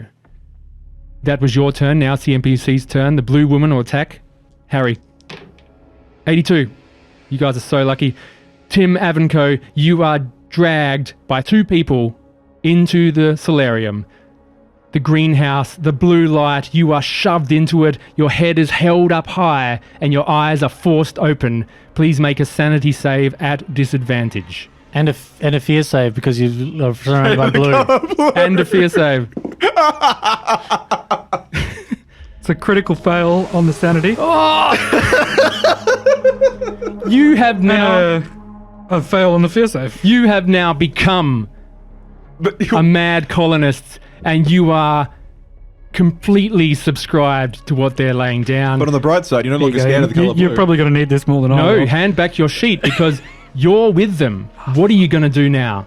that was your turn. Now it's the NPC's turn. The blue woman will attack Harry. 82. You guys are so lucky. Tim Avenco, you are dragged by 2 people into the solarium. The greenhouse, the blue light, you are shoved into it. Your head is held up high and your eyes are forced open. Please make a sanity save at disadvantage. And a fear save because you're surrounded by blue. And a fear save. It's a critical fail on the sanity. You have now. And a fail on the fear save. You have now become a mad colonist, and you are completely subscribed to what they're laying down. But on the bright side, you're no longer scared of the color blue. You're probably going to need this more than I No, will. hand back your sheet because you're with them. What are you going to do now?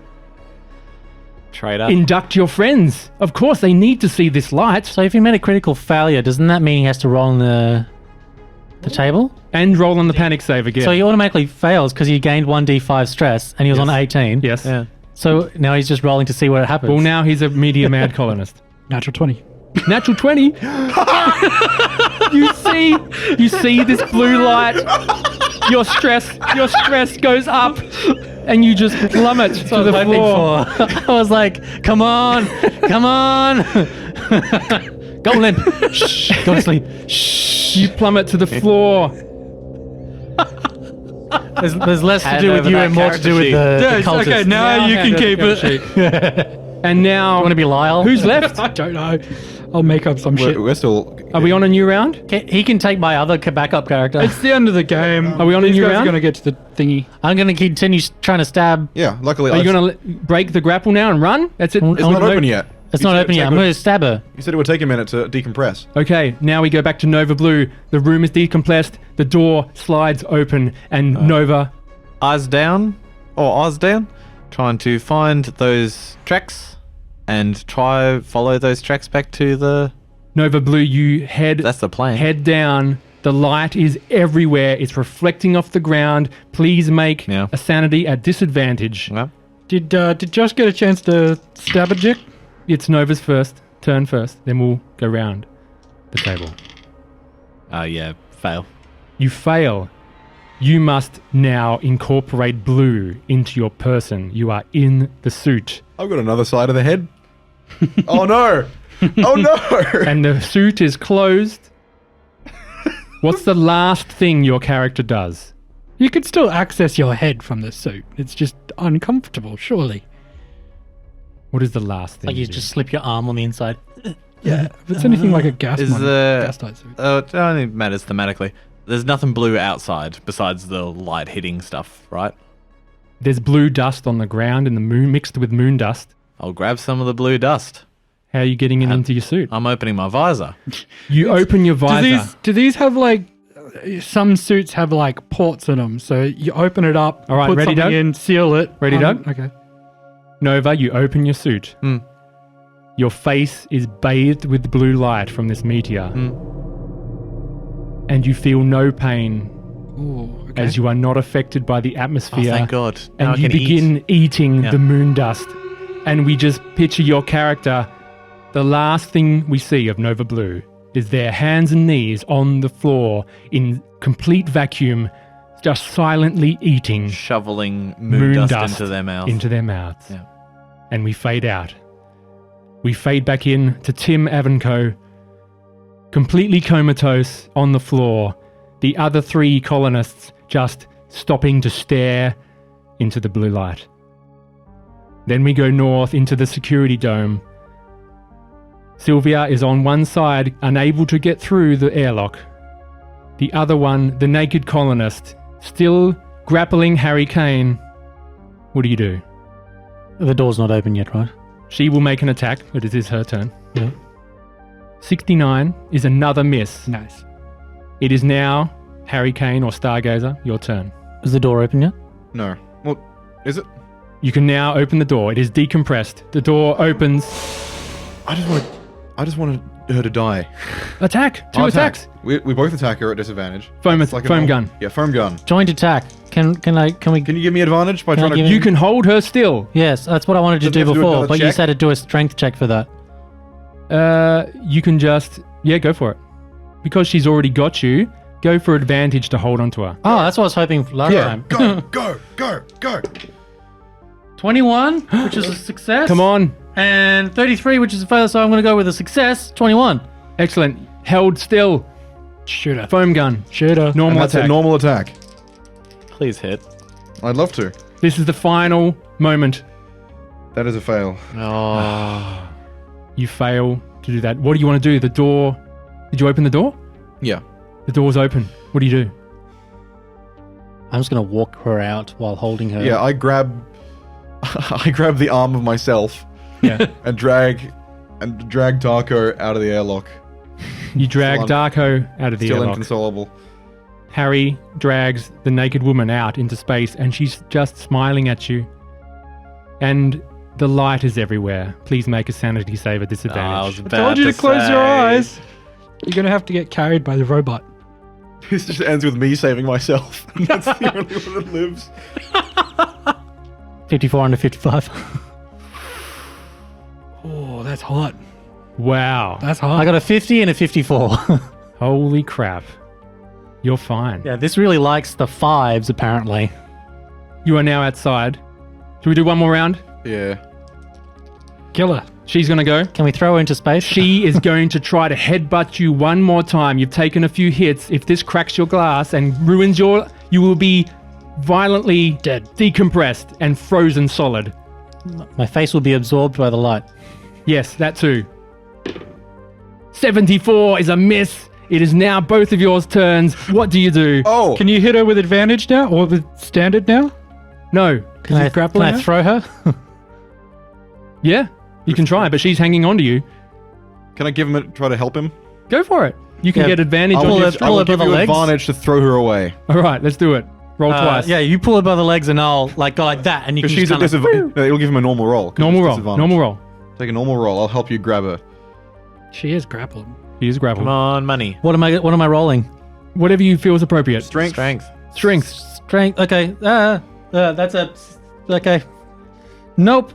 Traitor. Induct your friends. Of course, they need to see this light. So if he made a critical failure, doesn't that mean he has to roll on the table? And roll on the panic save again. So he automatically fails because he gained 1d5 stress and he was on 18. Yes. Yeah. So now he's just rolling to see what happens. Well, now he's a Meteor Mad Colonist. Natural 20. Natural 20. You see this blue light. Your stress goes up, and you just plummet to the floor. I was like, come on. Go limp. Shh. Go to sleep. Shh. You plummet to the floor. There's less to Hand do with over you that and more to do with character the cultist. Okay, now you can keep it. And now, You want to be Lyle? who's left? I don't know. I'll make up some shit. We're still. Are we on a new round? He can take my other backup character. It's the end of the game. Are we on a These new guys round? are going to get to the thingy. I'm going to continue trying to stab. Yeah, luckily. Are you going to break the grapple now and run? That's it. It's not open yet. It's You not said open it'd yet. take I'm going to stab her. You said it would take a minute to decompress. Okay, now we go back to Nova Blue. The room is decompressed. The door slides open, and Nova. Eyes down, trying to find those tracks and follow those tracks back to the. Nova Blue, you head That's the plan. head down. The light is everywhere. It's reflecting off the ground. Please make Yeah. a sanity at disadvantage. Yeah. Did Josh get a chance to stab a jick? It's Nova's turn first. Then we'll go round the table. Yeah, fail. You fail. You must now incorporate blue into your person. You are in the suit. I've got another side of the head. Oh no! Oh no! And the suit is closed. What's the last thing your character does? You could still access your head from the suit. It's just uncomfortable, surely. What is the last thing? Like you do? just slip your arm on the inside. Yeah. If it's anything like a gas Is gas tight suit. it only matters thematically. There's nothing blue outside besides the light hitting stuff, right? There's blue dust on the ground in the moon mixed with moon dust. I'll grab some of the blue dust. How are you getting it into your suit? I'm opening my visor. You open your visor. Do these have like some suits have like ports in them? So you open it up, All right, put ready, something Doug? in, seal it. Ready, Doug? Okay. Nova, you open your suit. Mm. Your face is bathed with blue light from this meteor. And you feel no pain Ooh, okay. as you are not affected by the Oh, atmosphere. thank God. Now And I you can begin eat. eating Yeah. the moon dust. And we just picture your character. The last thing we see of Nova Blue is their hands and knees on the floor in complete vacuum, just silently eating Shoveling moon dust into their mouth. into their mouths. Yeah. And we fade out. We fade back in to Tim Avanco, completely comatose on the floor. The other three colonists just stopping to stare into the blue light. Then we go north into the security dome. Sylvia is on one side, unable to get through the airlock. The other one, the naked colonist, still grappling Harry Kane. What do you do? The door's not open yet, right? She will make an attack, but it is her turn. Yeah. 69 is another miss. Nice. It is now Harry Kane or Stargazer, your turn. Is the door open yet? No. Well, is it? You can now open the door. It is decompressed. The door opens. I just wanted her to die. Attack! Two I'll attacks! attack. We both attack her at disadvantage. Foam It's like a foam normal- gun. Yeah, foam gun. Joint attack. Can we? Can you give me advantage by Can I trying to? give You can hold her still. Yes, that's what I wanted to Doesn't do have to do before, another but you check? said to do a strength check for that. You can just... Yeah, go for it. Because she's already got you, go for advantage to hold onto her. Oh, that's what I was hoping for last Yeah. time. Go. 21, which is a success. Come on. And 33, which is a failure, so I'm going to go with a success. 21. Excellent. Held still. Shoot her. Foam gun. Shoot her. Normal And that's attack. a normal attack. Please hit. I'd love to. This is the final moment. That is a fail. Oh. You fail to do that. What do you want to do? The door... Did you open the door? Yeah. The door's open. What do you do? I'm just going to walk her out while holding her. Yeah, I grab the arm of myself Yeah. and drag Darko out of the airlock. You drag Still Darko out of the Still airlock. inconsolable. Harry drags the naked woman out into space, and she's just smiling at you. And the light is everywhere. Please make a sanity save at disadvantage. I told you to close your eyes. You're going to have to get carried by the robot. This just ends with me saving myself. That's the only one that lives. 54 under 55. Oh, that's hot. Wow. That's hot. I got a 50 and a 54. Holy crap. You're fine. Yeah, this really likes the 5s, apparently. You are now outside. Should we do one more round? Yeah. Killer. She's going to go. Can we throw her into space? She is going to try to headbutt you one more time. You've taken a few hits. If this cracks your glass and ruins you will be violently Dead. decompressed and frozen solid. My face will be absorbed by the light. Yes, that too. 74 is a miss. It is now both of yours turns. What do you do? Oh! Can you hit her with advantage now or with standard now? No. Because you're grappling Can I her? throw her? Yeah, you can try, but she's hanging on to you. Can I give him try to help him? Go for it. You can Yeah, get advantage I on will this. give, I will give by the you legs. advantage to throw her away. All right, let's do it. Roll twice. Yeah, you pull her by the legs and I'll go like that, and you can Because she's just at kind of... disadvantage. It'll give him a normal roll. 'cause Normal it's roll. disadvantage. Normal roll. Take a normal roll. I'll help you grab her. She is grappled. He is grappled. Come on, money. What am I rolling? Whatever you feel is appropriate. Strength. Strength. Strength. Okay. That's a... Okay. Nope.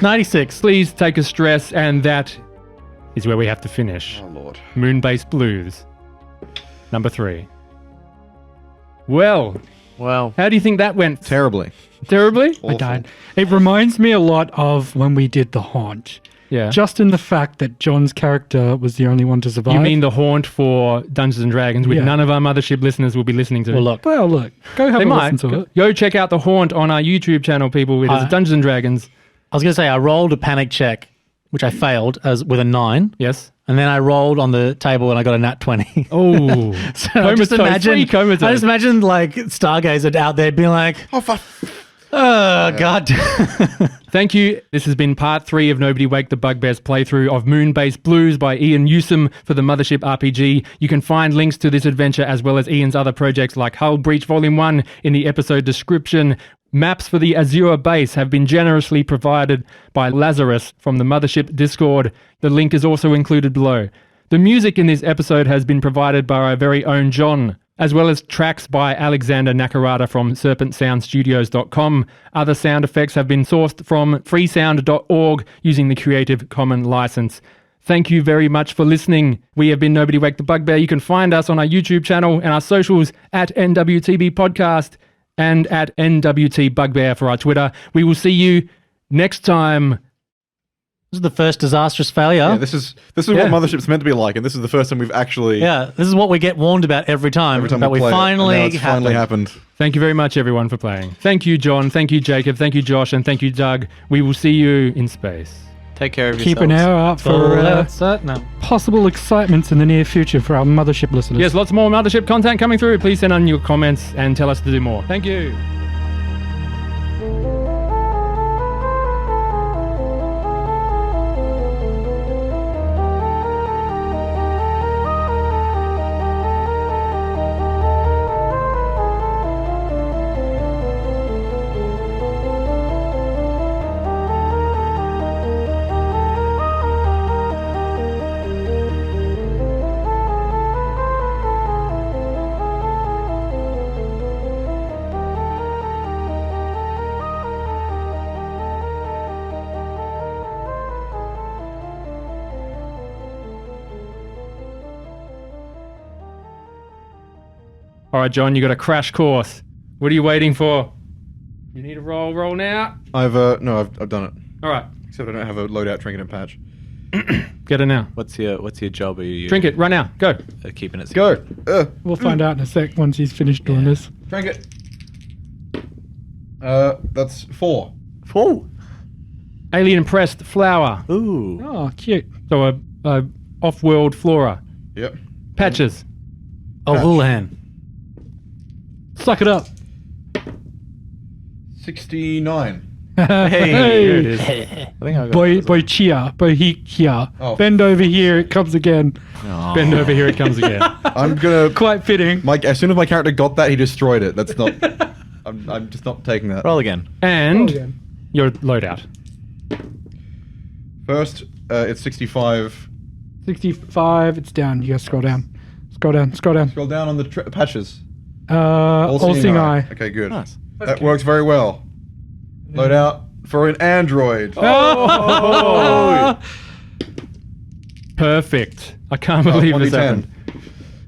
96. Please take a stress, and that is where we have to finish. Oh, Lord. MOONBASE BLUES. Number 3. Well, Well, how do you think that went? Terribly. Terribly? I Awful. died. It reminds me a lot of when we did the haunt. Yeah. Just in the fact that John's character was the only one to survive. You mean the haunt for Dungeons and Dragons, which Yeah. none of our Mothership listeners will be listening to? Well, look. Well, look. Go have they a might. listen to it. Go check out the haunt on our YouTube channel, people. It is Dungeons and Dragons. I was going to say, I rolled a panic check, which I failed with a 9. Yes. And then I rolled on the table and I got a nat 20. Oh. So I just imagine, comatose. I just imagine like Stargazer out there being like, Oh, fuck. oh, God. Thank you. This has been part 3 of Nobody Wake the Bugbear's playthrough of MOONBASE BLUES by Ian Yusem for the Mothership RPG. You can find links to this adventure as well as Ian's other projects like Hull Breach Volume 1 in the episode description. Maps for the Azure Base have been generously provided by Lazarus from the Mothership Discord. The link is also included below. The music in this episode has been provided by our very own John, as well as tracks by Alexander Nakarada from serpentsoundstudios.com. Other sound effects have been sourced from freesound.org using the Creative Commons license. Thank you very much for listening. We have been Nobody Wake the Bugbear. You can find us on our YouTube channel and our socials at NWTBPODCAST and at NWTBugbear for our Twitter. We will see you next time. This is the first disastrous failure. Yeah, this is Yeah. what Mothership's meant to be like, and this is the first time we've actually This is what we get warned about every time. every time but we play it, and finally now it's finally happened. Thank you very much, everyone, for playing. Thank you, John. Thank you, Jacob. Thank you, Josh. And thank you, Doug. We will see you in space. take care of Keep yourselves. an eye out for No. possible excitements in the near future for our Mothership listeners. Yes, lots more Mothership content coming through. Please send on your comments and tell us to do more. Thank you. All right, John, you got a crash course. What are you waiting for? You need a roll now. I've done it. All right, Except I don't have a loadout trinket and patch. get it now. What's your job? Are you Drink it right now. Go. keeping it secret? Go. We'll find out in a sec once he's finished doing this. Trinket. That's 4. Oh. Alien pressed flower. Ooh. Oh, cute. So a off-world flora. Yep. Patches. Oh, Houlihan. Suck it up. 69. Hey, here it is. Hey. I think I got Boy chia, boy here. Oh. Bend over here, it comes again. Oh. Bend over here, it comes again. I'm gonna. Quite fitting. As soon as my character got that, he destroyed it. That's not. I'm just not taking that. Roll again. And Oh, again. your loadout. First, it's 65. 65, it's down. You guys scroll down. Scroll down. Scroll down on the patches. All-seeing eye. Okay, good. Nice. That works very well. Loadout for an android. Oh! Perfect. I can't believe this 1d10. happened.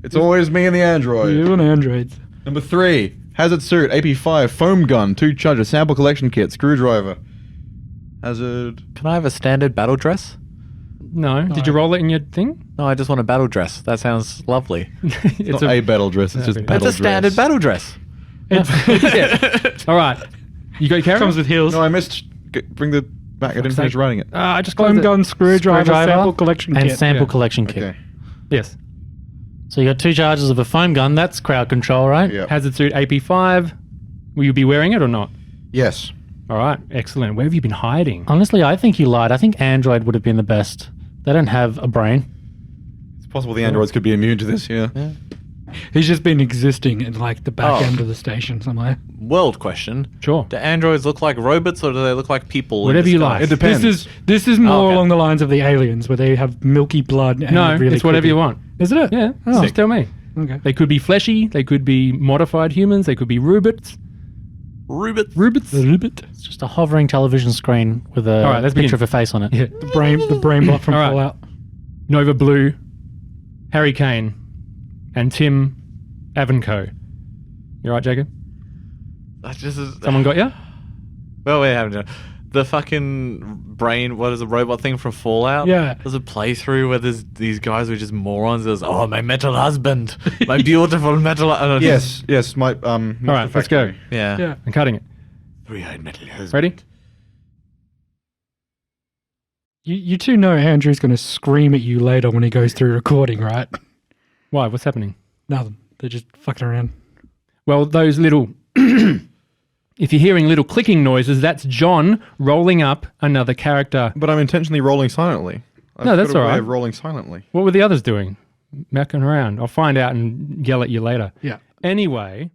It's always me and the android. You and androids. Number 3, hazard suit, AP5, foam gun, 2 charger, sample collection kit, screwdriver. Hazard. Can I have a standard battle dress? No. Did you roll it in your thing? No, I just want a battle dress. That sounds lovely. It's not a battle dress, it's just It's battle It's a standard dress. battle dress. All right. You got your camera? Comes with heels. No, I missed. Bring the back. I didn't finish sake. writing it. I just Foam closed it. gun, screwdriver, sample collection and kit. sample Yeah. collection kit. Okay. Yes. So you got 2 charges of a foam gun. That's crowd control, right? Yeah. Hazard suit AP5. Will you be wearing it or not? Yes. All right. Excellent. Where have you been hiding? Honestly, I think you lied. I think Android would have been the best. They don't have a brain. It's possible the androids could be immune to this, yeah. He's just been existing in like the back Oh. end of the station somewhere. World question. Sure. Do androids look like robots or do they look like people? in Whatever you disguise? like. It depends. This is more okay. along the lines of the aliens where they have milky blood. And No, really it's whatever creepy. you want. Is it? Yeah. Oh. Just tell me. Okay. They could be fleshy. They could be modified humans. They could be robots. Robots. Robots. It's just a hovering television screen with a All right, let's picture begin. of a face on it. Yeah. The brain bot from All right. Fallout. Nova Blue, Harry Kane, and Tim Avenco. You right, Jacob? That just is, Someone got you? well, we haven't. The fucking brain, what is the robot thing from Fallout? Yeah. There's a playthrough where there's these guys who are just morons. There's, oh, my metal husband. My beautiful metal... Yes, my, All right, let's go. Yeah. Yeah. I'm cutting it. Three-eyed metal husband. Ready? You two know Andrew's going to scream at you later when he goes through recording, right? Why? What's happening? Nothing. They're just fucking around. Well, those little... if you're hearing little clicking noises, that's John rolling up another character. But I'm intentionally rolling silently. I've No, that's got a all way right. of rolling silently. What were the others doing? Macking around. I'll find out and yell at you later. Yeah. Anyway,